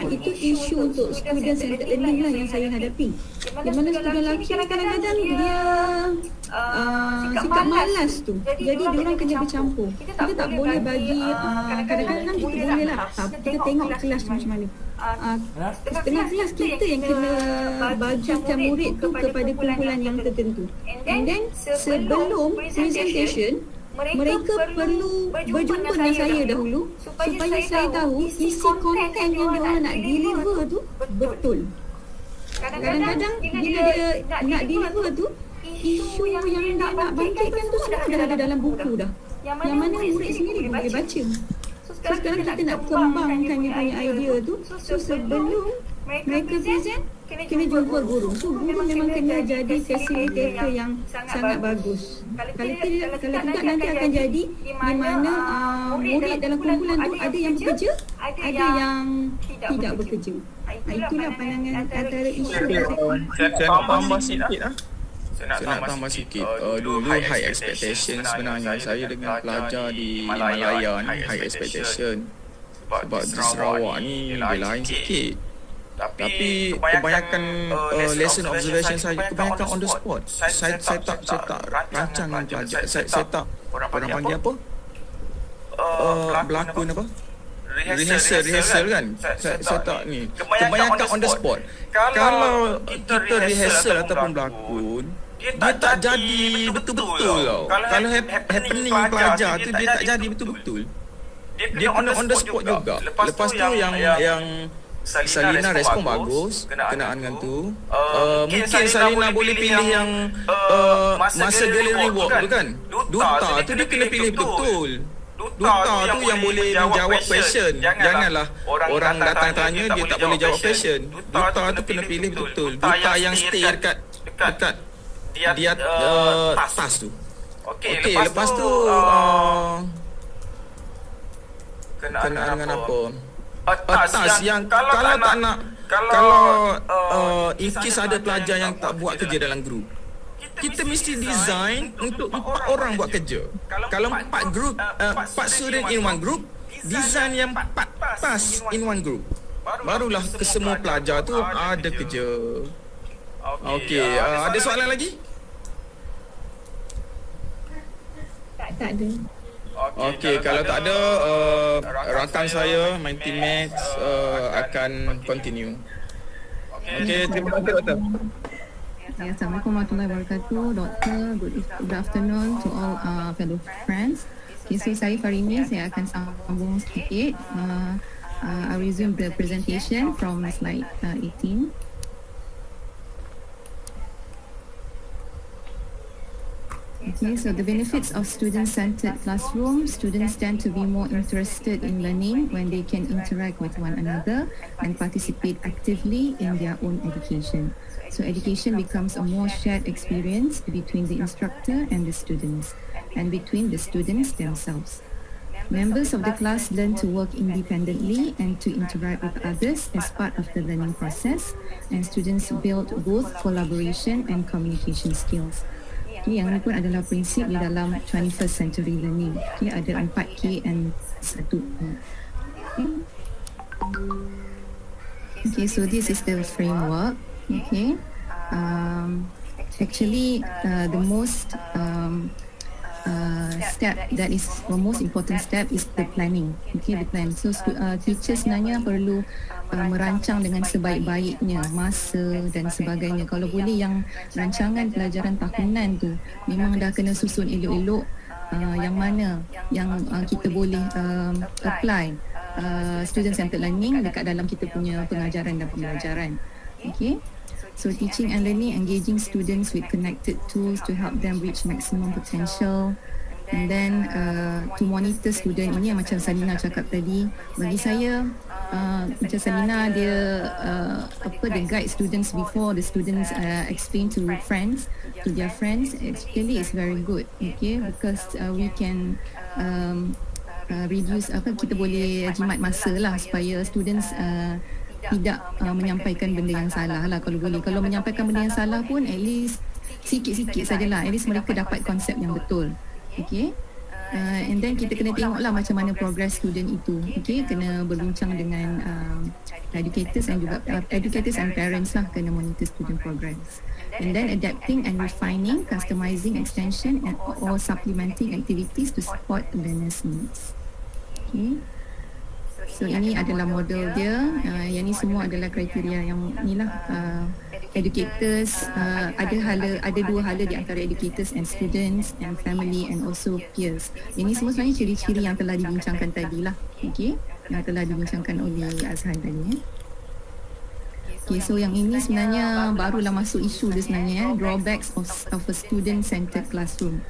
Itu isu untuk student centered learning lah yang saya hadapi. Di mana student lelaki kadang-kadang dia sikap malas tu. Jadi diorang kena bercampur. Kita tak boleh bagi, kadang-kadang kita boleh lah, kita tengok kelas tu macam mana. Setengah kelas kita yang kena bagikan murid tu kepada kumpulan yang tertentu. And then sebelum presentation, mereka perlu berjumpa dengan saya dahulu supaya saya tahu isi konten yang diorang nak deliver tu betul. Kadang-kadang bila dia nak deliver tu, isu yang dia nak bangkitkan tu semua dah ada dalam buku dah, yang mana murid sendiri boleh baca. So sekarang kita nak kembangkan dia punya idea tu. So sebelum mereka present, kena jumpa guru. So guru memang kena jadi facilitator yang sangat bagus. Kalau tidak nanti akan jadi di mana murid dalam kumpulan tu ada yang bekerja, ada yang tidak bekerja. Itulah pandangan antara isu. Saya nak tambah sikit Saya nak tambah sikit. Dulu high expectation sebenarnya. Saya dengan pelajar di Malayan high expectation. Sebab di Sarawak ni dia lain sikit. Tapi kebanyakan lesson observation saya kebanyakan on the spot. Saya tak rancang dengan pelajar. Saya tak, orang panggil apa? Berlakon apa? Rehearsal kan? Saya tak ni. Kebanyakan on the spot. Kalau kita rehearsal ataupun berlakon, dia tak jadi betul-betul tau. Kalau happening pelajar tu dia tak jadi betul-betul. Dia on the spot juga. Lepas tu yang Salina respon bagus kenaan dengan tu. Mungkin Salina boleh pilih yang masa gallery walk tu kan. Duta tu dia kena pilih betul. Duta tu yang boleh menjawab question. Janganlah orang datang tanya dia tak boleh jawab question. Duta tu kena pilih betul. Duta yang stay dekat dia tas tu. Okey, lepas tu kenaan dengan apa? Atas yang kalau tak nak, kalau in case ada pelajar yang tak buat kerja dalam grup, kita mesti design untuk 4 orang buat kerja. Kalau 4 group, 4 student in one group, design yang 4 task in one group. Barulah kesemua pelajar tu ada kerja. Okey, ada soalan lagi? Tak ada. Okey, kalau tak ada, rakan saya, my teammates akan continue. Okey, terima kasih Doktor. Ya, Assalamualaikum warahmatullahi wabarakatuh. Doktor, good afternoon to all fellow friends. Okay, so saya Farini, saya akan sambung sedikit. I resume the presentation from slide 18. Okay, so the benefits of student-centered classroom. Students tend to be more interested in learning when they can interact with one another and participate actively in their own education. So education becomes a more shared experience between the instructor and the students, and between the students themselves. Members of the class learn to work independently and to interact with others as part of the learning process, and students build both collaboration and communication skills. Okay, yang ini pun adalah prinsip di dalam 21st century learning. Okay, ada 4K and 1. Okay, so this is the framework. Okay, actually the most step that is the most important step is the planning. Okay, the plan. So teachers sebenarnya perlu merancang dengan sebaik-baiknya masa dan sebagainya. Kalau boleh yang rancangan pelajaran tahunan tu memang dah kena susun elok-elok, yang mana yang kita boleh apply student-centered learning dekat dalam kita punya pengajaran dan pembelajaran. Okay. So teaching and learning, engaging students with connected tools to help them reach maximum potential. And then to monitor student, ini yang macam Salina cakap tadi, bagi saya macam Salina dia dia guide students before the students explain to friends, to their friends. Actually it's very good, okay, because we can reduce kita boleh jimat masa lah supaya students tidak menyampaikan benda yang salah lah kalau boleh. Kalau menyampaikan benda yang salah pun at least sikit-sikit sajalah, at least mereka dapat konsep yang betul. Okay, and then kita kena tengoklah macam mana progress student itu. Okay, kena berbincang dengan educators and juga educators and parents lah, kena monitor student progress. And then adapting and refining, customizing, extension and or supplementing activities to support learners' needs. Okay, so ini adalah model dia. Yang ni semua adalah kriteria yang inilah educators. Ada 2 hala di antara educators and students and family and also peers. Ini semua sebenarnya ciri-ciri yang telah dibincangkan tadi lah. Okay, yang telah dibincangkan oleh Azhan tadi. Okay, so yang ini sebenarnya barulah masuk isu dia sebenarnya, drawbacks of a student-centered classroom.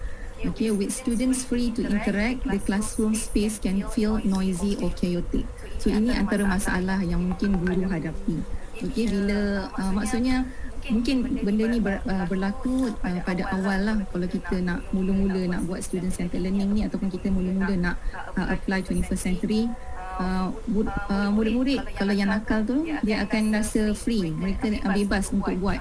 Okay, with students free to interact, the classroom space can feel noisy or chaotic. So ini antara masalah yang mungkin guru hadapi. Okay, bila maksudnya mungkin benda ni berlaku pada awal lah, kalau kita nak mula-mula nak buat student-centered learning ni, ataupun kita mula-mula nak apply 21st century. Murid-murid kalau yang nakal tu dia akan rasa free, mereka bebas untuk buat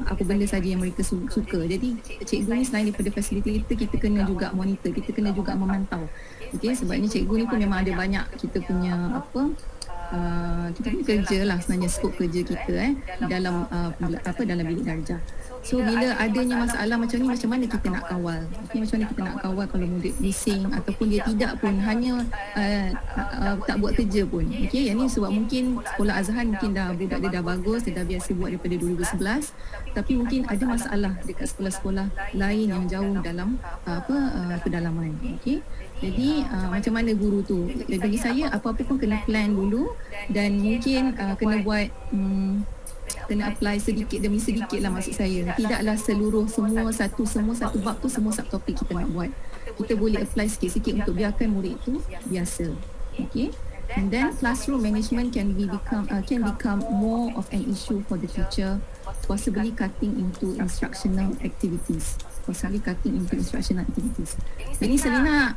apa benda saja yang mereka suka. Jadi cikgu ni selain daripada facilitator, kita kena juga monitor, kita kena juga memantau. Okey, sebabnya cikgu ni pun memang ada banyak kita punya kita punya kerja lah sebenarnya, skop kerja kita dalam dalam bilik darjah. So bila adanya masalah macam ni, macam mana kita nak kawal? Okay, macam mana kita nak kawal kalau murid bising ataupun dia tidak pun, hanya tak buat kerja pun. Okay, yang ni sebab mungkin sekolah Azhan mungkin budak dia dah bagus, dia dah biasa buat daripada 2011, tapi mungkin ada masalah dekat sekolah-sekolah lain yang jauh dalam pedalaman. Okay, jadi macam mana guru tu? Bagi saya apa-apa pun kena plan dulu, dan mungkin kena buat kena apply sedikit demi sedikit lah, maksud saya. Tidaklah semua satu bab tu semua subtopik kita nak buat. kita boleh apply sikit-sikit untuk biarkan murid itu biasa. Okay. And then classroom management can become more of an issue for the teacher, possibly cutting into instructional activities. Jadi Selina,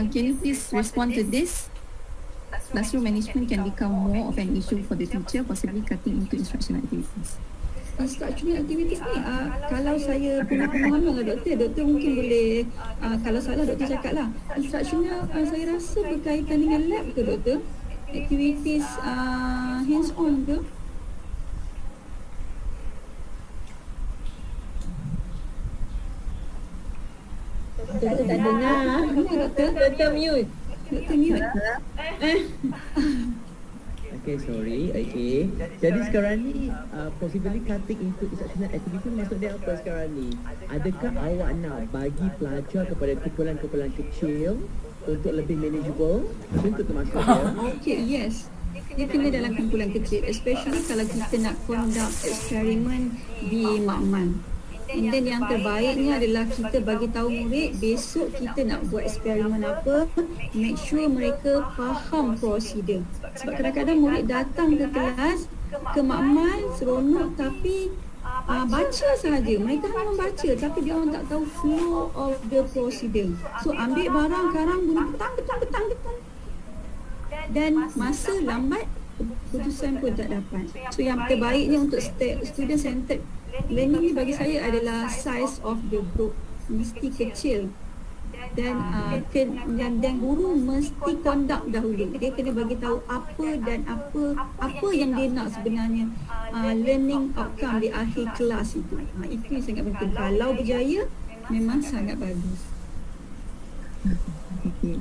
can you please respond to this? Classroom management can become more of an issue for the teacher, possibly cutting into instructional activities. Instructional activities ni, kalau saya pemahaman dengan doktor mungkin boleh, kalau salah doktor cakap lah. Instructional saya rasa berkaitan dengan lab ke doktor? Activities hands on ke? Doktor tak dengar. Doktor mute. Doktor mute. Okay, sorry. Okay. Jadi sekarang ni possibly cutting into instructional activity maksud dia apa sekarang ni? Adakah awak nak bagi pelajar kepada kumpulan-kumpulan kecil untuk lebih manageable? Itu termasuk dia. Okay, yes. Dia kena dalam kumpulan kecil, especially kalau kita nak conduct eksperimen di makmal. And then yang terbaiknya adalah kita bagi tahu murid besok kita nak buat eksperimen apa, make sure mereka faham prosedur. Sebab kadang-kadang murid datang ke kelas, ke makmal seronok tapi baca sahaja. Mereka hanya membaca tapi dia orang tak tahu flow of the procedure. So ambil barang karang bunyi petang. Dan masa lambat, keputusan pun tak dapat. So yang terbaiknya untuk student centered learning ni bagi saya adalah size of the group mesti kecil. Dan guru mesti conduct dahulu. Dia kena bagi tahu apa dan apa yang dia nak sebenarnya learning outcome di akhir kelas itu. Itu yang sangat penting. Kalau berjaya memang sangat bagus. Okay.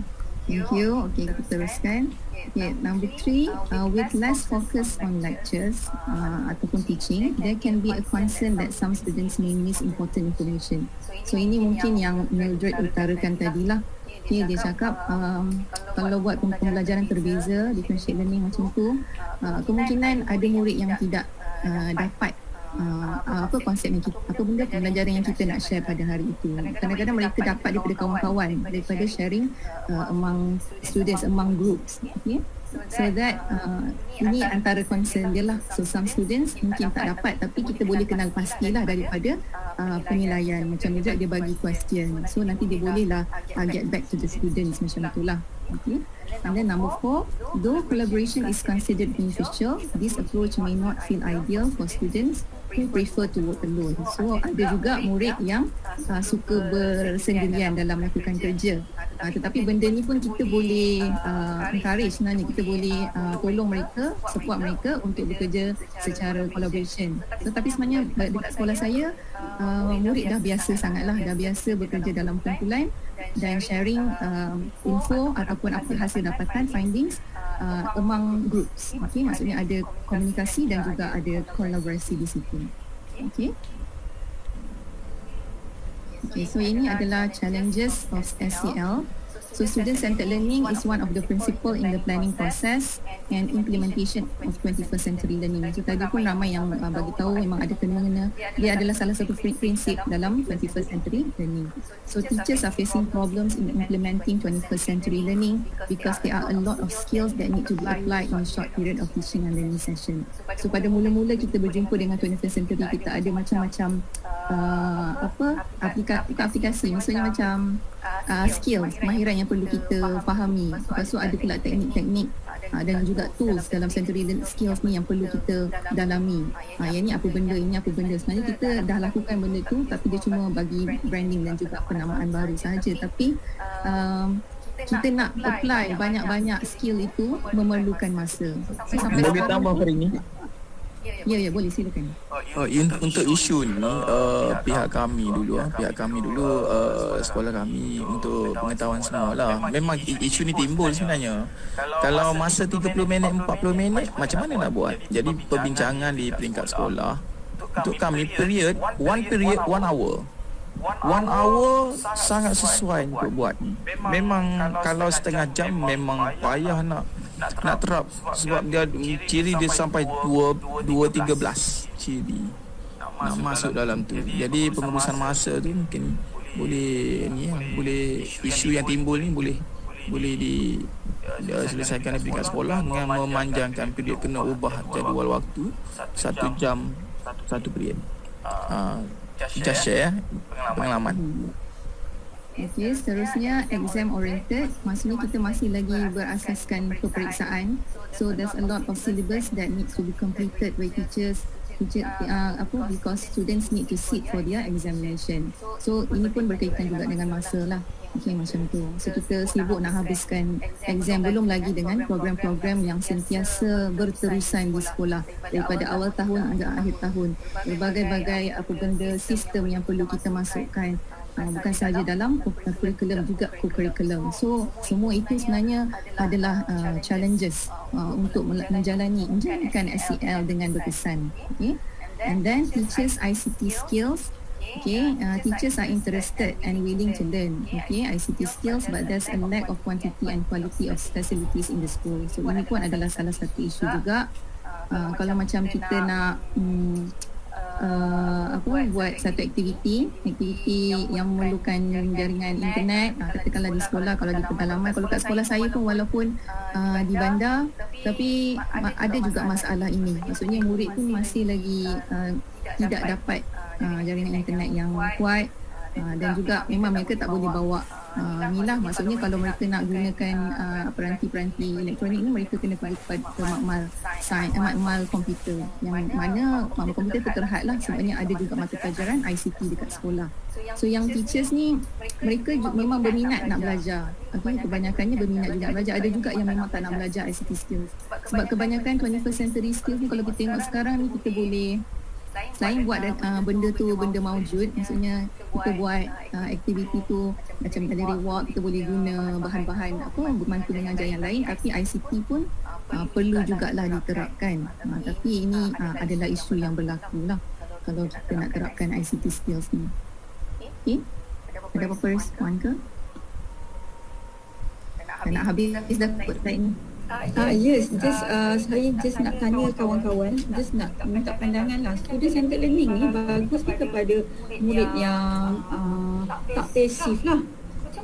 Thank you. Okay, kita teruskan. Okay, number 3, with less focus on lectures ataupun teaching, there can be a concern that some students may miss important information. So ini mungkin yang Mildred utarakan tadilah. Okay, dia cakap kalau buat pembelajaran terbeza, differentiate learning macam tu, kemungkinan ada murid yang tidak dapat apa konsep yang kita, apa benda pembelajaran yang kita nak share pada hari itu. Kadang-kadang mereka dapat daripada kawan-kawan, daripada sharing among students, among groups. Okay? So that ini antara concern dia lah. So some students mungkin tak dapat, tapi kita boleh kenal pastilah daripada penilaian. Macam juga dia bagi question, so nanti dia boleh lah get back to the students macam itulah. Okay. And then number 4, though collaboration is considered beneficial, this approach may not feel ideal for students who prefer to work alone. So ada juga murid yang suka bersendirian dalam melakukan kerja. Tetapi benda ni pun kita boleh encourage sebenarnya, kita boleh tolong mereka, support mereka untuk bekerja secara collaboration. Tetapi sebenarnya dekat sekolah saya, murid dah biasa sangatlah, dah biasa bekerja dalam kumpulan dan sharing info ataupun apa hasil dapatan, findings among groups. Okay, maksudnya ada komunikasi dan juga ada kolaborasi di situ. Okay. Okay, so ini adalah challenges of SCL. So student-centered learning is one of the principle in the planning process and implementation of 21st century learning. So tadi pun ramai yang bagi tahu memang ada kena-mengena. Dia adalah salah satu prinsip dalam 21st century learning. So teachers are facing problems in implementing 21st century learning because there are a lot of skills that need to be applied in short period of teaching and learning session. So pada mula-mula kita berjumpa dengan 21st century, kita ada macam-macam aplikasi, maksudnya macam skills, kemahiran yang perlu kita fahami. Lepas tu ada pula teknik-teknik dan juga tools dalam century skills ni yang perlu kita dalami. Yang ni apa benda, ini apa benda. Sebenarnya kita dah lakukan benda tu, tapi dia cuma bagi branding dan juga penamaan baru sahaja. Tapi kita nak apply banyak-banyak skill itu memerlukan masa. So, sampai boleh tambah hari ni? Ya, boleh, silakan. Untuk isu ni, pihak kami dulu sekolah kami untuk pengetahuan semua lah. Memang isu ni timbul sebenarnya. Kalau masa 30 minit, 40 minit, macam mana nak buat? Jadi perbincangan di peringkat sekolah, untuk kami period 1 hour. 1 hour sangat sesuai untuk buat. Memang kalau setengah jam memang payah nak terap, sebab dia ciri dia sampai 2-13 ciri nak masuk dalam tu. Jadi pengurusan masa tu mungkin boleh isu yang timbul ni boleh selesaikan di peringkat sekolah dengan memanjangkan period, kena ubah jadual waktu 1 jam 1 period. Just share pengalaman. Okay, seterusnya exam oriented. Maksudnya kita masih lagi berasaskan peperiksaan. So there's a lot of syllabus that needs to be completed by teachers because students need to sit for their examination. So ini pun berkaitan juga dengan masa lah. Okay, macam tu. So kita sibuk nak habiskan exam, belum lagi dengan program-program yang sentiasa berterusan di sekolah daripada awal tahun hingga akhir tahun. Berbagai-bagai benda sistem yang perlu kita masukkan. Bukan sahaja dalam kurikulum, juga co-curriculum. So semua itu sebenarnya adalah challenges untuk menjalankan SEL dengan berkesan. Okay? And then teachers ICT skills. Okay, teachers are interested and willing to learn ICT skills, but there's a lack of quantity and quality of facilities in the school. So ini pun adalah salah satu isu juga. Kalau macam kita nak buat satu aktiviti yang memerlukan jaringan internet, katakanlah di sekolah, kalau di pedalaman, kalau kat sekolah saya pun walaupun di bandar, tapi ada juga masalah ini. Maksudnya murid pun masih lagi tidak dapat jaringan internet yang kuat, dan juga memang mereka tak boleh bawa ni lah. Maksudnya kalau mereka nak gunakan peranti-peranti elektronik ni, mereka kena pergi ke makmal komputer, yang mana makmal komputer terhad lah. Sebenarnya ada juga mata pelajaran ICT dekat sekolah. So yang teachers ni, mereka memang berminat nak belajar. Kebanyakannya berminat juga nak belajar. Ada juga yang memang tak nak belajar ICT skills. Sebab kebanyakan 21st century skills ni, kalau kita tengok sekarang ni, kita boleh selain buat benda tu benda maujud, maksudnya kita buat aktiviti tu macam galeri walk, kita boleh guna bahan-bahan bermantu mengajar yang lain, tapi ICT pun perlu jugalah diterapkan. Tapi ini adalah isu yang berlaku lah kalau kita nak terapkan ICT skills ni. Okay, ada apa-apa respon ke? Nak habis dah kot slide ni. Yes, saya just nak tanya kawan-kawan, just nak minta pandangan lah. Student centered learning ni bagus ke kepada murid yang tak pasif lah.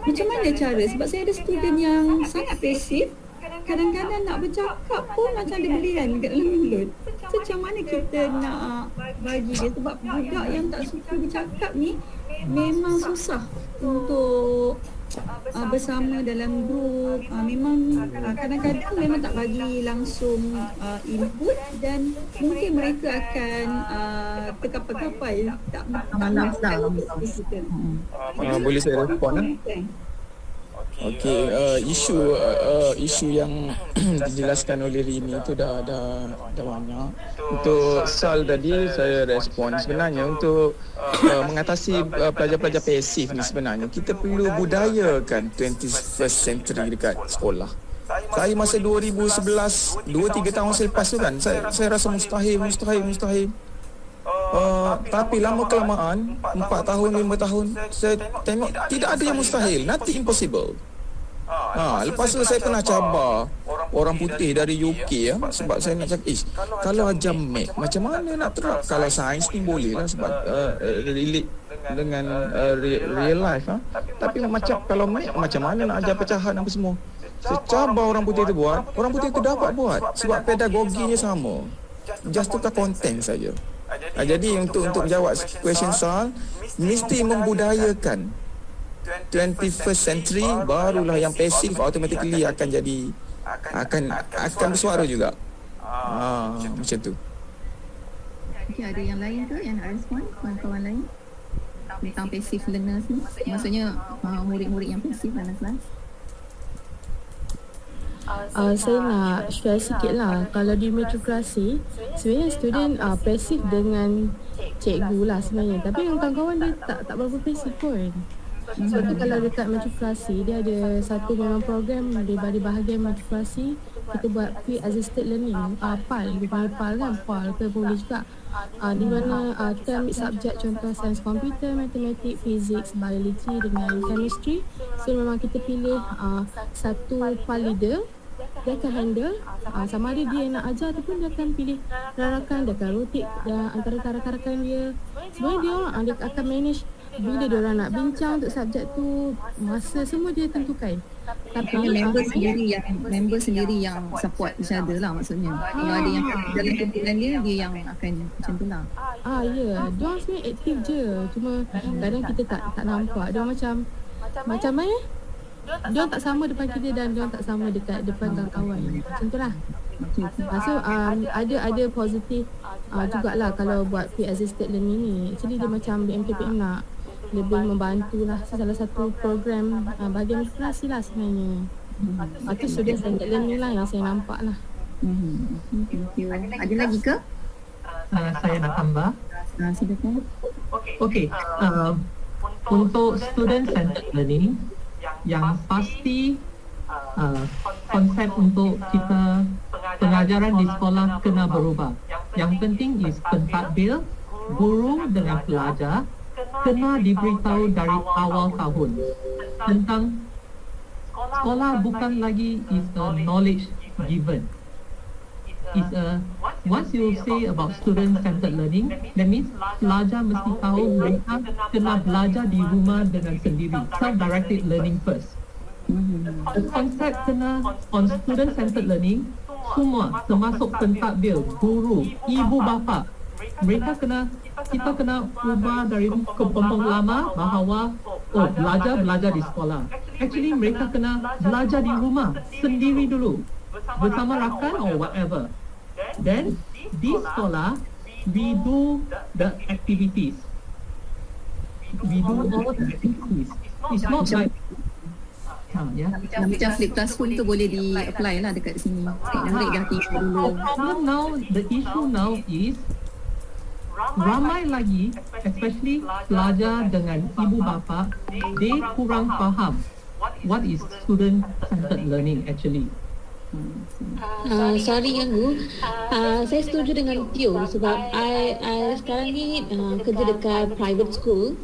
Macam mana cara? Sebab saya ada student yang sangat pasif, kadang-kadang nak bercakap pun macam ada belian kat dalam mulut. Macam mana kita nak bagi dia? Sebab budak yang tak suka bercakap ni memang susah untuk bersama dalam grup. Memang kadang-kadang memang tak bagi langsung input, dan mungkin mereka akan terkapai-kapai tak malas dah. Boleh saya respon lah. Okey, isu yang dijelaskan oleh Rini itu dah banyak. Untuk soal tadi saya respon, sebenarnya untuk mengatasi pelajar-pelajar pasif ni, sebenarnya kita perlu budayakan 21st century dekat sekolah. Saya masa 2011, 2-3 tahun selepas tu kan, saya rasa mustahil. Tapi lama kelamaan 4 tahun, 5 tahun, saya tengok tidak ada yang mustahil, nothing impossible. Lepas tu saya pernah cabar orang putih dari UK sebab saya nak cakap, kalau ajar math macam mana nak terap? Kalau sains ni boleh lah sebab relate dengan real life. Tapi macam kalau math macam mana nak ajar pecahan apa semua? Saya cabar orang putih tu buat, orang putih tu dapat buat sebab pedagoginya sama, just tukar konten saja. Jadi untuk menjawab question soal, mesti membudayakan 21st century, barulah yang pasif automatically akan jadi akan bersuara juga. Macam tu. Okay, ada yang lain ke yang nak respon, kawan-kawan lain tentang passive learners ni? Maksudnya murid-murid yang pasif dalam kelas. Saya nak share sikit lah. Kalau di metrokrasi, sebenarnya student pasif dengan cikgu lah sebenarnya. Tapi dengan kawan-kawan dia tak berapa pasif pun. Sebab tu kalau dekat metrokrasi, dia ada satu memang program di bahagian metrokrasi, kita buat pre-assisted learning. PAL, dia panggil PAL kan, PAL ke boleh juga. Di mana kita ambil subjek contoh sains komputer, matematik, fizik, biologi dengan chemistry. So memang kita pilih satu PAL leader dia akan handle sama ada dia nak ajar ataupun dia akan pilih rakan, dia akan rotate antara rakan-rakan dia. Sebenarnya dia orang dia akan manage bila dia orang nak bincang untuk subjek tu, masa semua dia tentukan. Tapi member sendiri yang support each other lah maksudnya. Kalau ada yang dalam kumpulan dia yang akan macam tu lah. Ya, dia orang sebenarnya aktif je. Cuma kadang kita tak nampak. Dia orang macam mana? Dia orang tak sama depan kita dan dia orang tak sama dekat depan kawan-kawan. Macam tu lah. So ada positif jugalah kalau buat peer assisted learning ni. Actually dia macam BMKPM nak lebih membantu lah, salah satu program bahagian migrasi lah sebenarnya. Itu student centered learning lah yang saya nampak lah. Thank you. Ada lagi ke? Saya nak tambah. Silakan. Okey, untuk student centered learning, yang pasti konsep untuk kita pengajaran di sekolah kena berubah. Yang penting is pentadbir, guru dengan pelajar kena diberitahu dari awal tahun tentang sekolah bukan lagi is a knowledge given. Is a once you say about student centered learning, that means pelajar mesti tahu mereka kena belajar di rumah dengan sendiri, self-directed learning first. The concept kena on student centered learning semua termasuk pentadbir, guru, ibu bapa, mereka kita kena ubah dari kepontong lama bahawa belajar di sekolah. Actually mereka kena belajar di rumah sendiri dulu bersama rakan or whatever. Then di sekolah we do the activities. We do all the activities. It's not like macam flip classroom tu boleh di-apply lah dekat sini. Murid dah tidur dulu. The issue now is ramai lagi, especially pelajar dengan ibu bapa, they kurang faham what is student centered learning actually. Sorry ganggu. Saya setuju dengan Tio sebab I sekarang ni kerja dekat private school.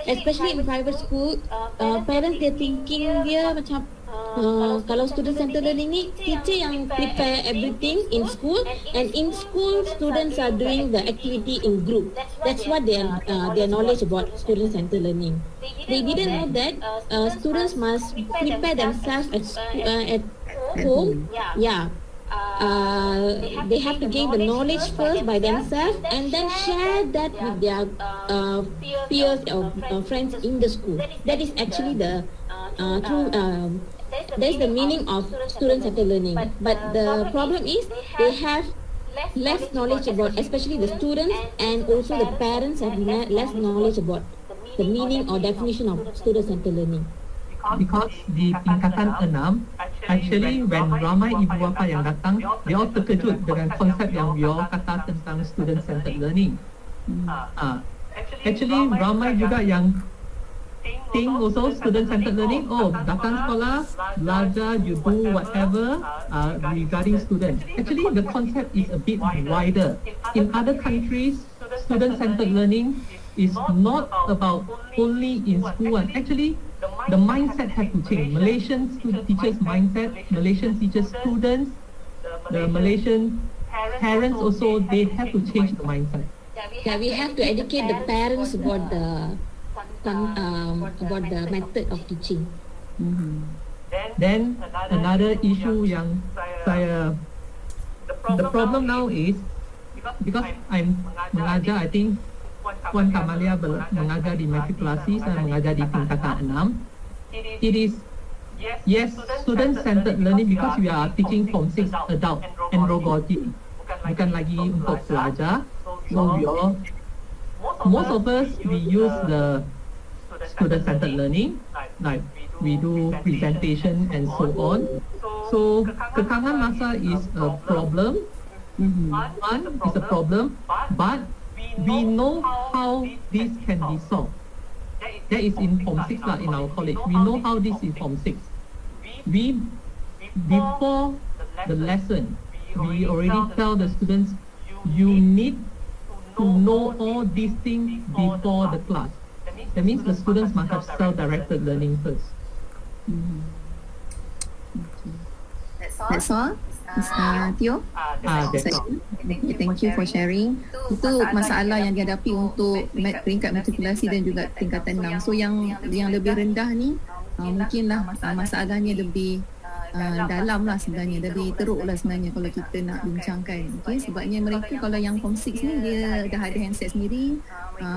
Especially in private school, parents dia thinking dia macam kalau student centered learning ni, teacher yang prepare everything in school, and in school students are doing the activity in group. That's what their knowledge about student centered learning. They didn't know that students must prepare themselves at home. They have to gain the knowledge first by themselves and then share that with their peers or friends in the school. That is actually the true. That is the meaning of student-centered learning. But the problem is they have less knowledge about, especially the students, and also the parents have less knowledge about the meaning or definition of student-centered learning. Because di tingkatan 6, actually when ramai ibu bapa yang datang, they all terkejut dengan konsep yang we all kata tentang student-centered learning. Actually ramai juga yang think also student-centered learning, datang sekolah, belajar, you do whatever regarding students. Actually the concept is a bit wider. In other countries, student-centered learning is not about only in school. Actually the mindset have to change. Malaysian teachers mindset, Malaysian teachers students, the Malaysian parents also, they have to change the mindset. We have to educate the parents about the method of teaching. Then another issue yang the problem now is because I'm mengajar, I think Puan Kamalia mengajar di matrikulasi, saya mengajar di tingkatan 6. It is student-centered learning because we are teaching Form 6 adult enrollment, bukan lagi untuk pelajar. So most of us we use the student-centered learning, like we do presentation and so on. So kekangan masa is a problem. One is a problem, but we know how this can be solved. That is in Form 6 lah, in our college. We know how this is Form 6. Before the lesson, we already tell the students, you need to know all these things before the class. That means the students must have self-directed learning first. That's all. Tio? That's all. Okay, thank you for sharing. Itu masalah yang dihadapi untuk peringkat matrikulasi dan juga tingkatan 6. So yang lebih rendah ni mungkinlah masalahnya lebih dalam lah sebenarnya, lebih teruk lah sebenarnya kalau kita nak bincangkan. Okay, sebabnya mereka kalau yang form 6 ni dia dah ada handset sendiri,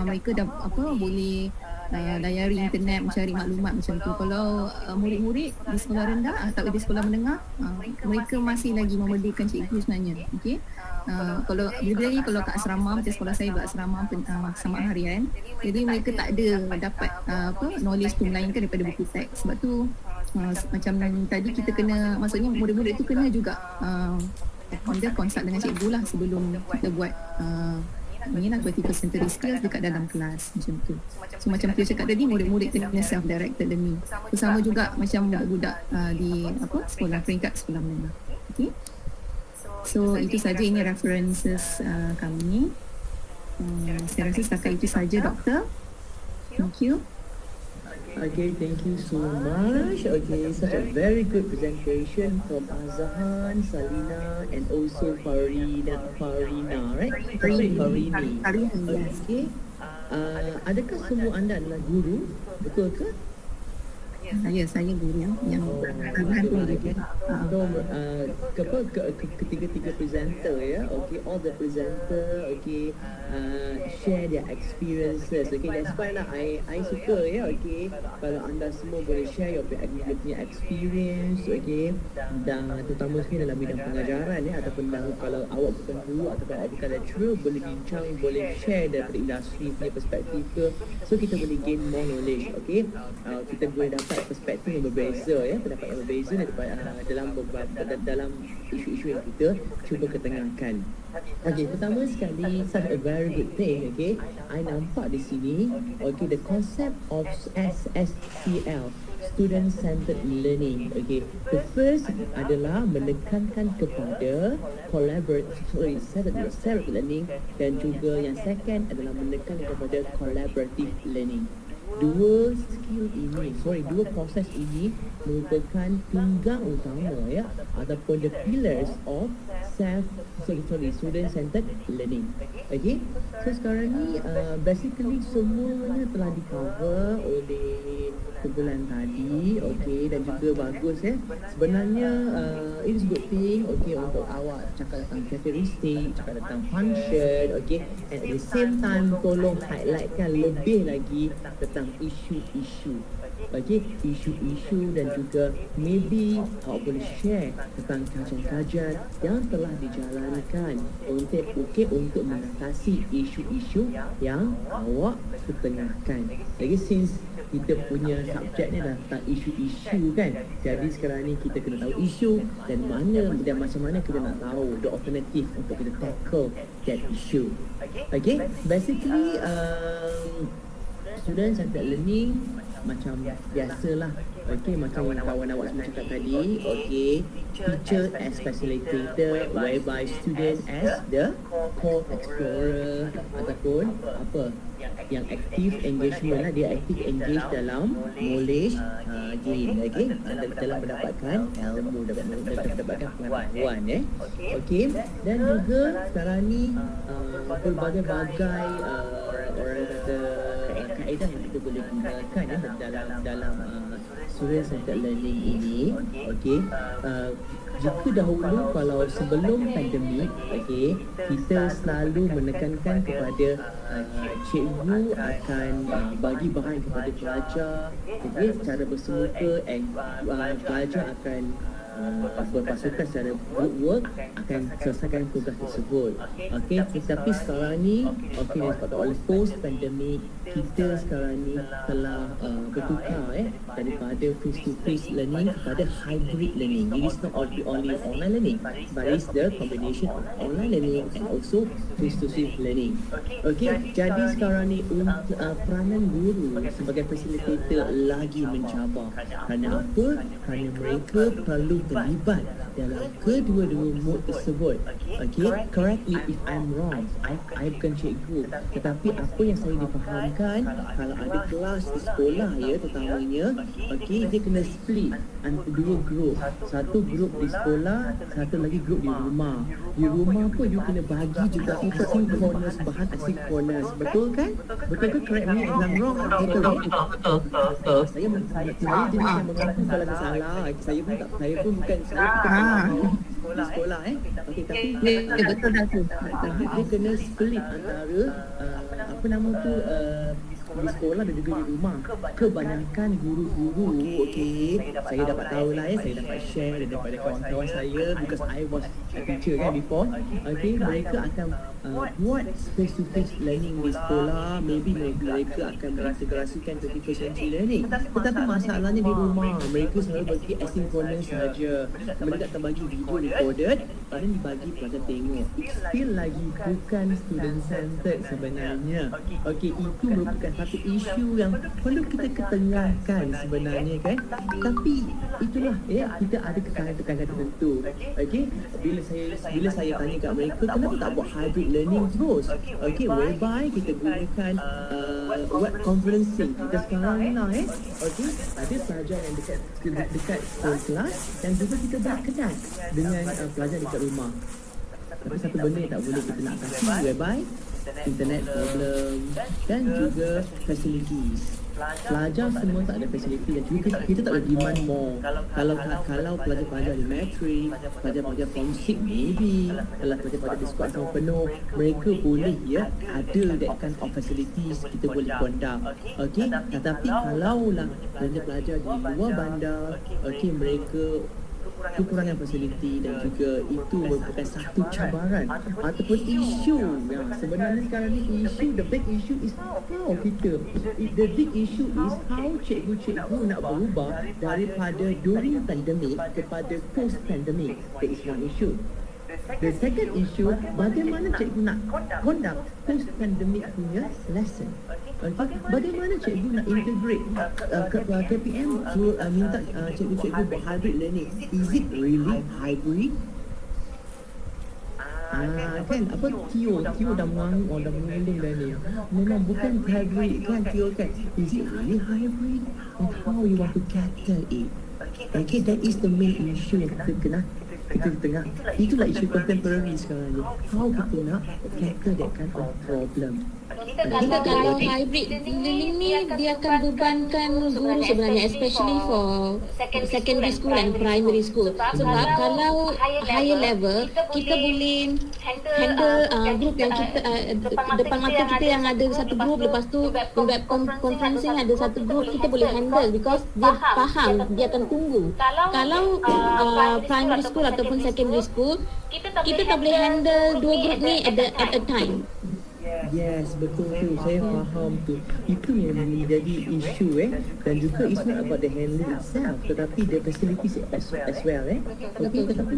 mereka dah boleh layari internet, mencari maklumat macam tu. Kalau murid-murid di sekolah rendah atau di sekolah menengah, mereka masih lagi memerlukan cikgu sebenarnya. Okay? Kalau kalau kat asrama, macam sekolah saya berasrama kesamaan harian, jadi mereka tak ada dapat knowledge tu melainkan daripada buku teks. Sebab tu macam tadi kita kena, maksudnya murid-murid tu kena juga consult dengan cikgu lah sebelum kita buat inilah vertical centered skills dekat dalam kelas macam tu. So macam tu cakap tadi, murid-murid kena self-directed learning. Sama juga macam budak-budak di sekolah peringkat sekolah menengah. Okay. So itu saja, ini references kami. Saya rasa setakat itu saja, Doktor. Thank you. Okay, thank you so much. Okay, such a very good presentation from Azhan, Salina, and also Farina, right? Farini. Okay. Adakah semua anda adalah guru? Betul ke? Saya guru yang ketiga presenter ya, okay, all the presenter, okay, share their experiences, okay, that's why lah I suka ya, okay, kalau anda semua boleh share your punya experience, okay, dan terutama sekali dalam bidang pengajaran ya, ataupun kalau awak bukan guru ataupun awak bukan lecturer, boleh bincang, boleh share daripada industri punya perspektif ke, so kita boleh gain more knowledge, okay, kita boleh dapat perspektif yang berbeza ya, pendapat yang berbeza dalam isu-isu yang kita cuba ketengahkan. Okay, pertama sekali, such a very good thing, okay, I nampak di sini, okay, the concept of SSCL, student-centered learning. Okay, the first adalah menekankan kepada self learning, dan juga yang second adalah menekankan kepada collaborative learning. Dua proses ini merupakan tunggang utama ya, ataupun the pillars of student-centered learning. Okay, so sekarang ni basically semuanya telah di-cover oleh kumpulan tadi, okay, dan juga bagus ya. Sebenarnya it is good thing, okay, untuk awak cakap tentang characteristic, cakap tentang function, okay, and at the same time tolong highlightkan lebih lagi tentang isu-isu, okay, isu-isu, dan juga maybe awak boleh share tentang kajian-kajian yang telah dijalankan untuk mengatasi isu-isu yang awak ketengahkan. Lagi since kita punya subjek ni dah tentang isu-isu kan, jadi sekarang ni kita kena tahu isu dan macam mana kita nak tahu the alternative untuk kita tackle that issue. Okay, basically student-centered learning macam biasalah, okay, macam kawan awak semua cakap tadi, okay, teacher as facilitator, whereby student as the co-explorer ataupun yang active engagement lah, dia active engage dalam knowledge gain, okay, dalam mendapatkan ilmu, mendapatkan pengetahuan okay, dan juga sekarang ni berbagai-bagai orang kata kaedah yang kita boleh gunakan dalam student-centered learning ini, okay. Jika dahulu kalau sebelum pandemik, okay, kita selalu menekankan kepada cikgu akan bagi bahan kepada pelajar, okay, secara bersemuka, and pelajar akan berpasukan secara group work akan selesaikan tugas tersebut. Okay, tetapi sekarang ni, okay, disebabkan oleh post pandemic, kita sekarang ni telah bertukar daripada face to face learning kepada hybrid learning. It is not only online learning, but it's the combination of online learning and also face to face learning. Okay, jadi sekarang ni peranan guru sebagai facilitator lagi mencabar. Kerana apa? Kerana mereka perlu terlibat dalam kedua-dua mode tersebut. Okay, correct me if I'm wrong. I bukan cikgu, tetapi apa yang saya difahamkan, kalau ada kelas di sekolah ya terutamanya, okay, dia kena split antara dua grup. Satu grup di sekolah, satu lagi grup di rumah. Di rumah pun you kena bagi juga asynchronous, bahan asynchronous. Betul kan? Betul ke? Correct me if I'm wrong. Betul. Saya jenis yang mengaku kalau ada salah. Saya pun bukan di sekolah okey, tapi betul dah tu. tapi dia kena split antara apa nama tu di sekolah dan juga di rumah. Kebanyakan guru-guru, okey, saya dapat tahu lah saya dapat share daripada kawan-kawan saya, because I was a teacher kan before. Okey, mereka akan buat face to face learning di sekolah, maybe mereka akan mengintegrasikan 21st century learning. Tetapi masalahnya di rumah, mereka selalu bagi asynchronous saja. Mereka tak bagi video recorded dan dibagi pelajar tengok. Still lagi bukan student centered sebenarnya. Okey, itu merupakan satu isu yang perlu kita ketengahkan sebenarnya kan. Tapi itulah kita ada tekanan-tekanan tertentu. Okey, bila saya tanya kat mereka, kenapa tak buat hybrid learning terus? Okey, whereby kita gunakan web conferencing. Kita sekarang ni lah okey, ada pelajar yang dekat kelas dan juga kita berkenan dengan pelajar dekat rumah. Tapi satu benda yang tak boleh kita nak kasih, whereby internet problem dan juga facilities. Pelajar semua tak ada facility dan juga kita tak boleh demand more. Kalau pelajar-pelajar di matrik, pelajar-pelajar form 6 maybe, kalau pelajar-pelajar di sekolah sama penuh, mereka boleh ada that kind of facilities kita boleh conduct. Okey, tetapi kalaulah pelajar-pelajar di luar bandar, okey, mereka kekurangan fasiliti dan juga itu merupakan satu cabaran ataupun isu yang sebenarnya sekarang ni the big issue is how kita, the big issue is how cikgu-cikgu nak berubah daripada during pandemic kepada post pandemic. That is one issue. The second issue, bagaimana cikgu nak conduct post pandemic punya lesson. Okay. Bagaimana cikgu nak integrate KPM minta cikgu-cikgu buat hybrid learning. Is it really hybrid? Kan apa Tio dah mengangguk, dah mengeling dah ni. Memang bukan hybrid kan Tio kan. Is it really hybrid? And how you want to cater it? Okay, that is the main issue yang kita kena tengah. Itulah isu contemporary sekarang ni. How kita nak tackle that kind of problem. Kita kalau hybrid learning ni dia akan bebankan guru sebenarnya, especially for secondary school and primary school. Sebab kalau higher level kita boleh handle group yang kita depan mata kita yang ada satu group, lepas tu web conferencing ada satu group, kita boleh handle because dia faham, dia akan tunggu. Kalau primary school ataupun secondary school, kita tak boleh handle dua group ni at a time. Yes, betul tu. Saya faham tu. Itu yang menjadi isu dan juga it's not about the handling itself, tetapi the facilities as well Tetapi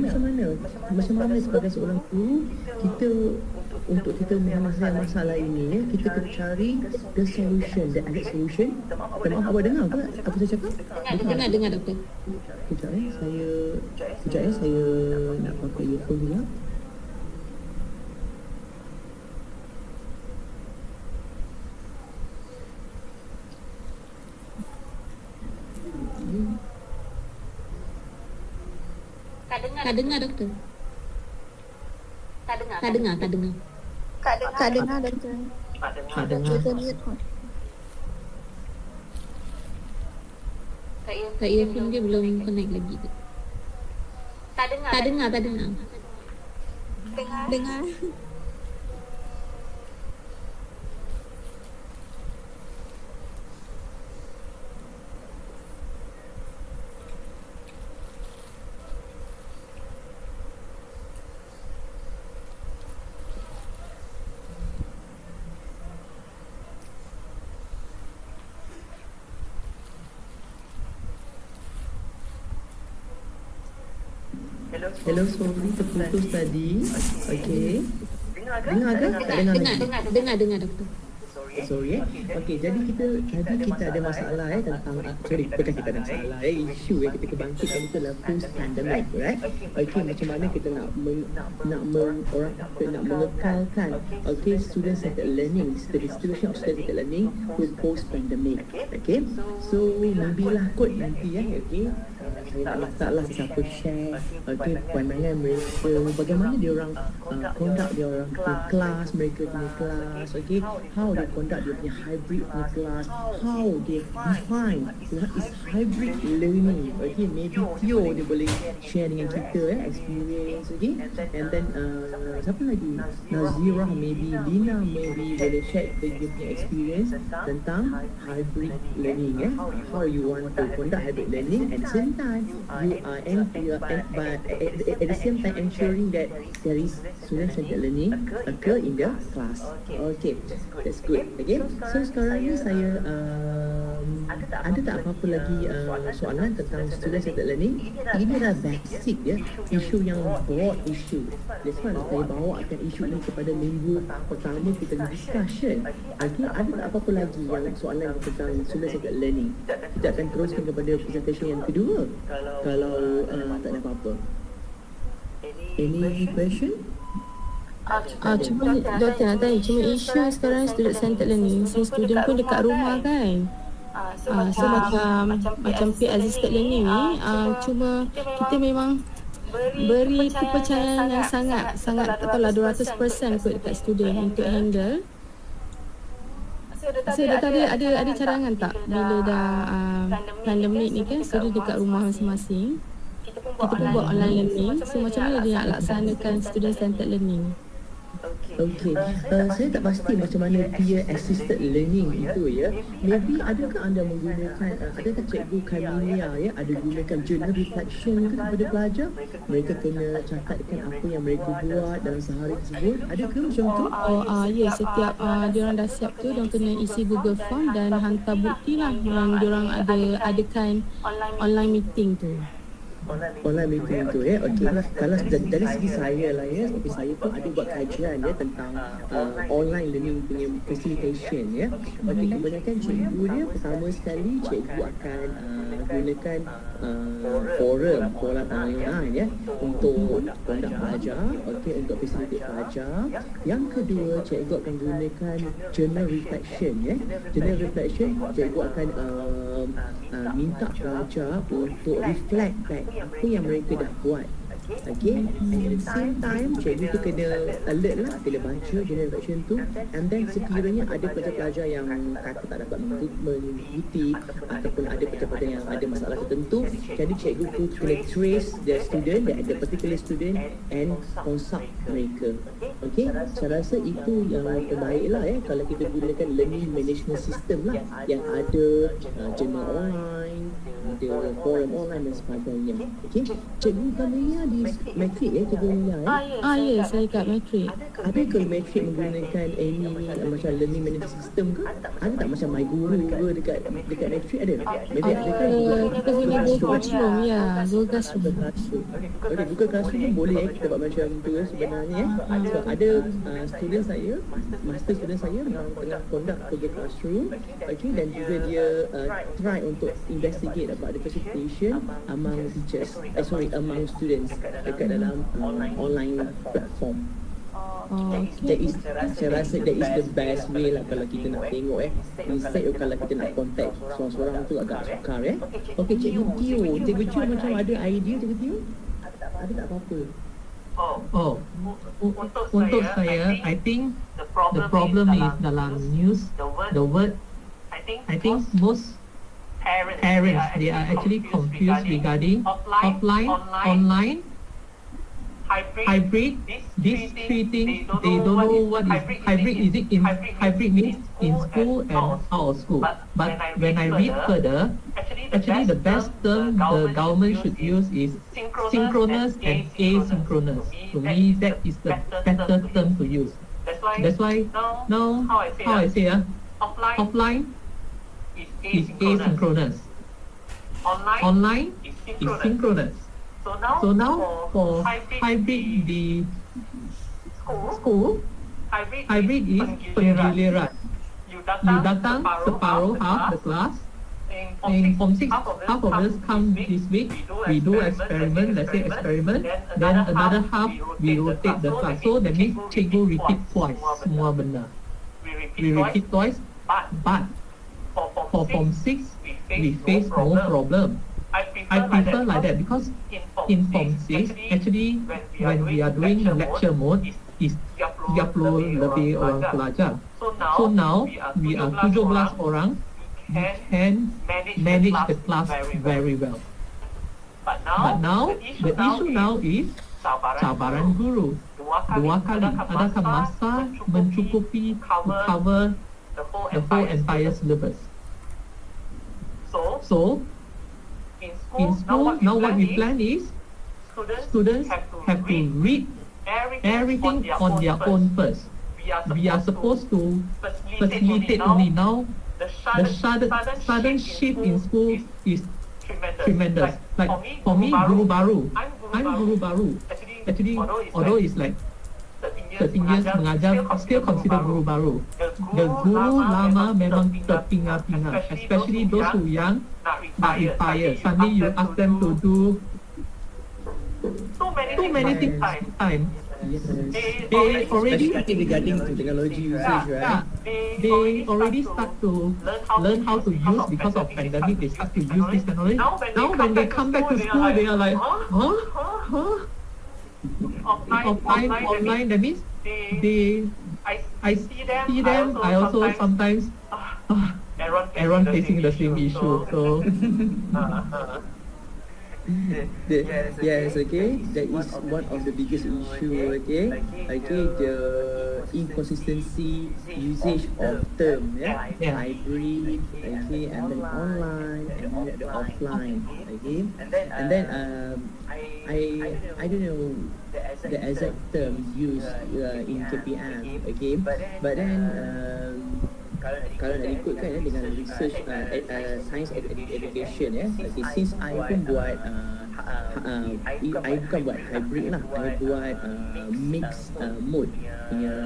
macam mana sebagai seorang guru kita untuk kita mengatasi masalah ini kita kena cari the solution, the added solution. Maaf, awak dengar ke apa saya cakap? Dengar doktor. Sekejap saya nak pakai earphone dulu. Tak dengar doktor. Tak dengar. Tak dengar doktor. Tak dengar. Kak earphone dia belum connect lagi. Tak dengar. Dengar. Hello, sorry terputus tadi. Okey. Dengar ke? Tak dengar lagi. Dengar doktor. sorry okey, jadi kita ada masalah tentang bukan kita ada masalah isu kita kebangkitkan itu adalah post pandemic, right? Okey, macam mana kita nak mengekalkan student centered learning, the distribution of student centered learning to post pandemic. Okay, so maybe lah kot nanti okay, saya nak letaklah siapa share pandangan mereka, bagaimana dia orang conduct dia orang kelas mereka punya kelas, okay, how they conduct dia punya hybrid punya kelas, how they define what is hybrid learning. Okay, maybe Tio dia boleh share dengan kita experience, okay, and then siapa lagi, Nazira, maybe Lina maybe boleh share dia punya experience tentang hybrid learning, how you want to conduct hybrid learning, at the same time you are but at the same time ensuring that there is student-centered learning occur in the class. Okay, that's good. Okay, so sekarang ni saya ada tak apa-apa lagi soalan tentang student-centered learning? Ini adalah basic isu yang broad issue. That's why saya bawakan isu ini kepada minggu pertama kita discussion. Okay, ada tak apa-apa lagi yang soalan tentang student-centered learning? Kita akan teruskan kepada presentation yang kedua. Kalau tak ada apa-apa. Any question? Cuma doktor nak tanya, cuma isu sekarang student centered learning, student pun dekat rumah kan. So macam peer assisted learning ni, cuma kita memang beri kepercayaan yang sangat tak tahulah 200% kot dekat student untuk handle. So doktor ada cadangan tak bila dah pandemik ni kan, student dekat rumah masing-masing, kita pun buat online learning, so macam mana dia nak laksanakan student centered learning? Okay, saya tak pasti macam mana peer assisted learning itu Maybe adakah anda menggunakan, adakah cikgu Kamilia ada gunakan journal reflection ke kepada pelajar? Mereka kena catatkan apa yang mereka buat dalam sehari tersebut. Adakah macam tu? Ya, setiap diorang dah siap tu, diorang kena isi Google Form dan hantar bukti lah yang diorang adakan online meeting tu. Online meeting tu okey. Kalau dari segi saya lah tapi saya pun ada buat kajian tentang online learning punya facilitation okey, kebanyakan cikgu dia pertama sekali cikgu akan gunakan forum online untuk conduct pelajar, okey, untuk facilitate pelajar. Yang kedua, cikgu akan gunakan journal reflection journal reflection, cikgu akan minta pelajar untuk reflect back apa yang mereka dah buat. Okay, and at the same time cikgu tu kena alert lah, kena baca journal reflection tu, and then sekiranya ada pelajar-pelajar yang kata tak dapat mengikuti ataupun ada pelajar-pelajar yang ada masalah tertentu, jadi cikgu tu kena trace the student, the particular student, and consult mereka. Okay, saya rasa itu yang terbaik lah kalau kita gunakan learning management system lah yang ada journal online, ada forum online dan sebagainya. Okay, cikgu Kamilia di Matric cikgu Kamilia Ya, saya kat Matric. Adakah Matric menggunakan any macam learning management system ke? Ada tak macam My Guru ke dekat Matric ada? Maybe ada kan? Kita guna Google Classroom, Google Classroom. Okay, Google Classroom pun boleh kita buat macam tu sebenarnya So ada student saya, master student saya memang tengah conduct Google Classroom, okay, dan juga dia try untuk investigate apa ada facilitation among teachers, among students dekat dalam online platform. That is, saya rasa that is the best way lah kalau kita nak tengok instead kalau kita nak contact seorang-seorang tu agak sukar Okay, Cikgu Tio macam ada idea Cikgu Tio? Ada tak apa-apa? Untuk saya, I think the problem is dalam news, the word, I think most parents, they are actually confused regarding offline, online, hybrid, these three things. They don't know what is hybrid. Is it in hybrid means in school and out of school? But when I read further, actually the best term the government should use is synchronous and asynchronous. To me, that is the better term to use. That's why now how I say offline is asynchronous. Online is synchronous. So now for hybrid, the school, hybrid is penggiliran. you datang separuh half the class. In Form 6, half of us come this week, we do experiment, let's say experiment, then another half we rotate the class. So that means cikgu repeat twice semua benda. We repeat twice, but for Form 6, we face no problem. I prefer like that because in Form 6, actually when we are doing lecture mode, is 30 lebih orang pelajar. So now we are 17 orang, we can manage the class very well. But now the issue now is cabaran guru. 2 kali, adakah masa mencukupi to cover the whole entire syllabus? So in school, now what we plan is students have to read everything on their own first. We are supposed to facilitate only. Now the sudden shift in school is tremendous. Like for me, guru baru. I'm guru baru. Actually, although it's like 13 years mengajar, still consider guru baru. The guru lama memang terpinga-pinga, especially those who young, not retire. Suddenly you ask them to do too many things at time. They already regarding to technology usage, right? They already start to learn how to use because of pandemic. They start to use this technology. Now when they come back to school, they are like, huh? Online. That means I see them. I also sometimes everyone facing the same issue. So. Yes, okay. That is one of the biggest issue. Okay, the inconsistency usage of term, hybrid, okay, and then online and then the offline, okay. And then I don't know the exact term used in KPM, okay. But then kalau nak ikutkan dengan research science education okay, since I pun buat I bukan buat hybrid lah, I buat mixed mode punya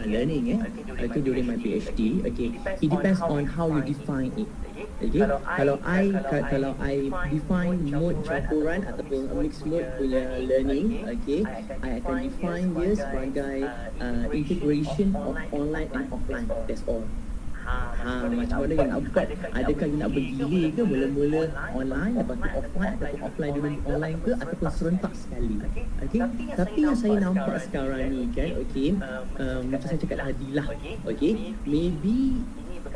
learning okay, during my PhD. Okay, it depends on how you define it. Okay, kalau I define mode campuran ataupun mixed mode punya learning, okay, I akan define dia sebagai integration of online and offline. That's all. Macam mana yang nak buat? Adakah you nak bergila ke mula-mula online lepas tu offline ataupun offline dulu online ke ataupun serentak sekali? Okay? Tapi yang saya nampak sekarang ni kan, okay, macam saya cakap tadi lah, okay, maybe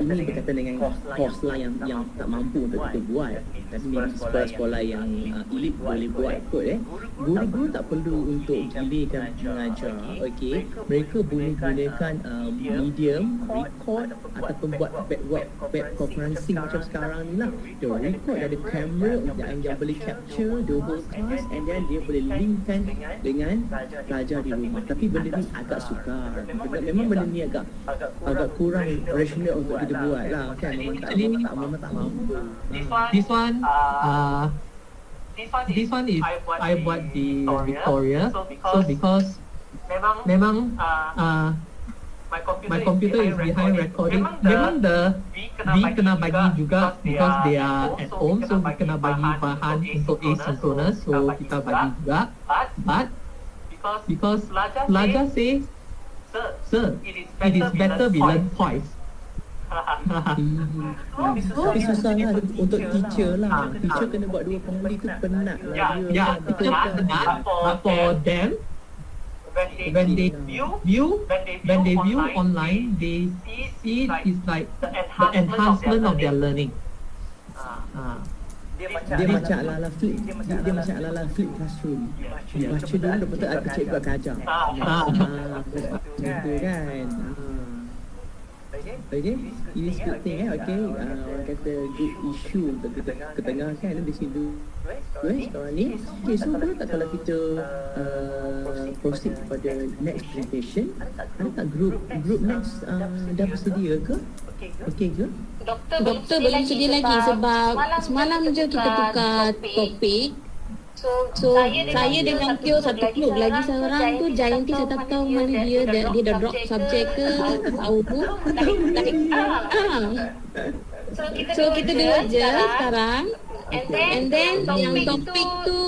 ini berkaitan dengan course lah yang tak mampu untuk kita buat. Tapi maybe sekolah-sekolah yang elite boleh buat kot Guru-guru tak perlu untuk gilikan mengajar, okay. Mereka boleh gunakan medium, record ataupun buat web conferencing macam sekarang ni lah. Dia record, ada kamera yang boleh capture the whole class and then dia boleh linkkan dengan pelajar di rumah. Tapi benda ni agak sukar. Memang benda ni agak kurang rasional untuk kita buat lah kan. Memang tak mampu. This one is I buat di Victoria. So because memang my computer is behind recording. Memang we kena bagi juga because they are at home, so we kena bagi bahan untuk asynchronous, so kita bagi juga. But because pelajar say, sir, it is better we learn twice. Tapi susah lah untuk teacher lah. Teacher kena buat 2 kali tu penat lah dia. Teacher penat, but for them, when they view online, they see it is like the enhancement of their learning. Dia macam ala-ala flip. Dia macam ala-ala flip classroom. Dia baca dulu, lepas tu ada cikgu akan ajar. Gitu kan. Okay, ini good thing okay. Orang kata good issue untuk kita ketengahkan di situ. Sekarang ni. Okay, so boleh tak kalau kita proceed kepada next presentation? Ada tak group next dah bersedia ke? Okay ke? Doktor belum sedia lagi sebab semalam je kita tukar topik. So saya dengan Tio satu group, lagi seorang tu Jayanti, saya tak tahu mana dia dah drop subjek ke, tak tahu tu. So kita dua je sekarang. And then yang topik tu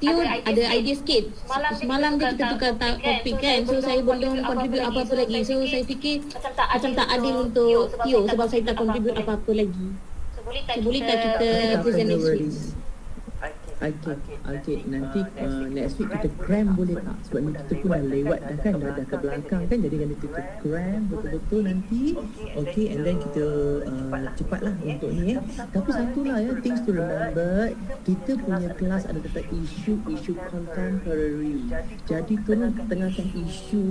Tio ada idea sikit. Semalam dia kita tukar topik kan. So saya belum contribute apa-apa lagi. So saya fikir macam tak adil untuk Tio sebab saya tak contribute apa-apa lagi. So boleh tak kita present next week? Okay. Nanti next week kita cram boleh tak? Sebab ni kita pun dah lewat dah kan, dah ke belakang kan. Jadi kena kita cram betul-betul nanti. Okay, and then kita cepatlah untuk ni Tapi satu lah things to remember. Kita punya kelas ada tentang isu contemporary. Jadi tolong tengahkan isu.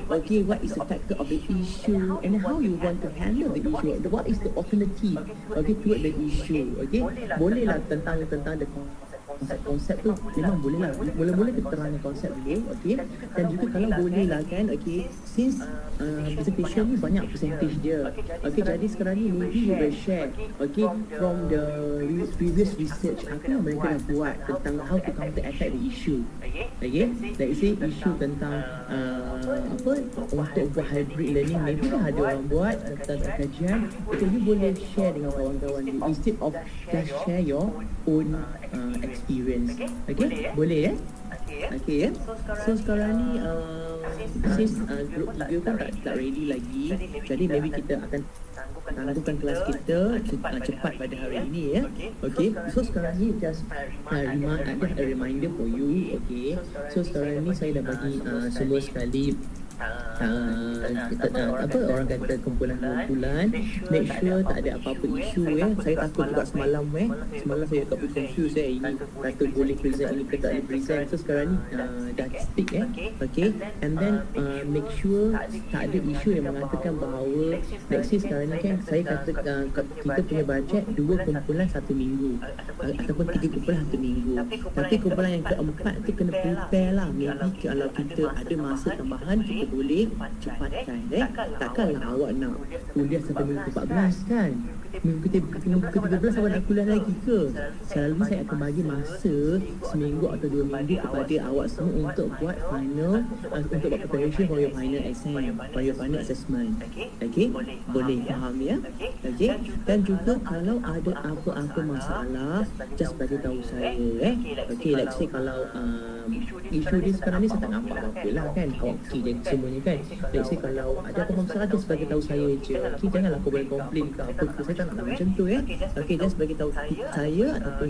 Okay, what is the factor of the issue and how you want to handle the issue. What is the alternative toward the issue. Okay, bolehlah tentang the konsep tu memang boleh lah. Mula-mula kita terangkan konsep dulu, okay. Dan juga kalau boleh lah kan, okay, since presentation ni banyak percentage dia, okay, jadi sekarang ni maybe you will share, okay, from the previous research apa yang mereka dah buat tentang how to counter attack the issue, okay. Like say isu tentang untuk buat hybrid learning, maybe dah ada orang buat tentang kajian, okay, you boleh share dengan kawan-kawan you instead of just share your own experience. Okay, boleh ya? Okay ya. So sekarang ni since group 3 pun tak ready lagi, jadi maybe kita akan tangguhkan kelas kita cepat pada hari ini ya. Okay, so sekarang ni just a reminder for you. Okay, so sekarang ni saya dah bagi semua sekali orang kata kumpulan make sure tak ada apa-apa isu saya takut juga semalam saya tak confused ini kata boleh present ini ke tak boleh present. So sekarang ni dah stick okay, and then make sure tak ada isu yang mengatakan bahawa let's say sekarang ni kan saya kata kita punya bajet 2 kumpulan 1 minggu ataupun 3 kumpulan 1 minggu, tapi kumpulan yang keempat tu kena prepare lah. Maybe kalau kita ada masa tambahan kita boleh cepatkan. Takkanlah awak nak kuliah sampai minggu 14 kan, minggu ke-13 awak nak kuliah lagi ke? Selalu saya akan bagi masa seminggu atau 2 minggu kepada awak semua untuk buat final, untuk buat preparation for your final exam, for your final assessment. Okay, boleh faham ya? Okay, dan juga kalau ada apa-apa masalah just bagi tahu saya okay, like say kalau isu dia sekarang ni saya tak nampak apa-apa lah kan, awak okey je semuanya kan. Let's say kalau ada apa masalah just bagi tahu saya je. Okay, janganlah kau boleh komplain ke apa ke, saya tak nak macam tu Okay, just bagi tahu saya ataupun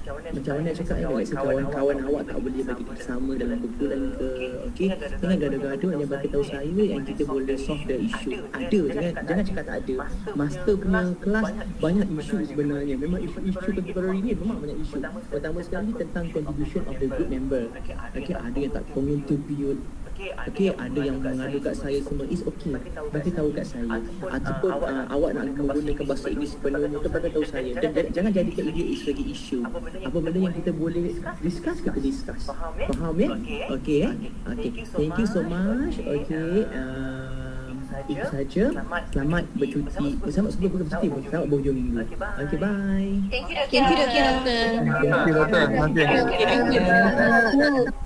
macam mana nak cakap let's say kawan-kawan awak tak boleh bagi bersama dalam kumpulan ke. Okay, jangan gaduh-gaduh, hanya bagi tahu saya yang kita boleh solve the issue. Ada, jangan cakap tak ada. Master punya kelas banyak isu sebenarnya. Memang isu contemporary ni memang banyak isu. Pertama sekali tentang contribution of the group member. Okay, ada yang tak contribute. Okay, ada yang mengadu kat saya semua. It's okay, bagi tahu kat saya. Ataupun awak nak menggunakan bahasa Inggeris sepenuhnya tu, bagi tahu saya. Dan jangan jadikan ini sebagai isu. Apa benda yang kita boleh discuss, kita discuss. Faham ya? Okay. Thank you so much. Okay, itu saja. Selamat bercuti. Selamat sebelum bercuti. Selamat berhujung minggu. Okay, bye. Thank you, Doktor. Terima kasih doktor. Thank you.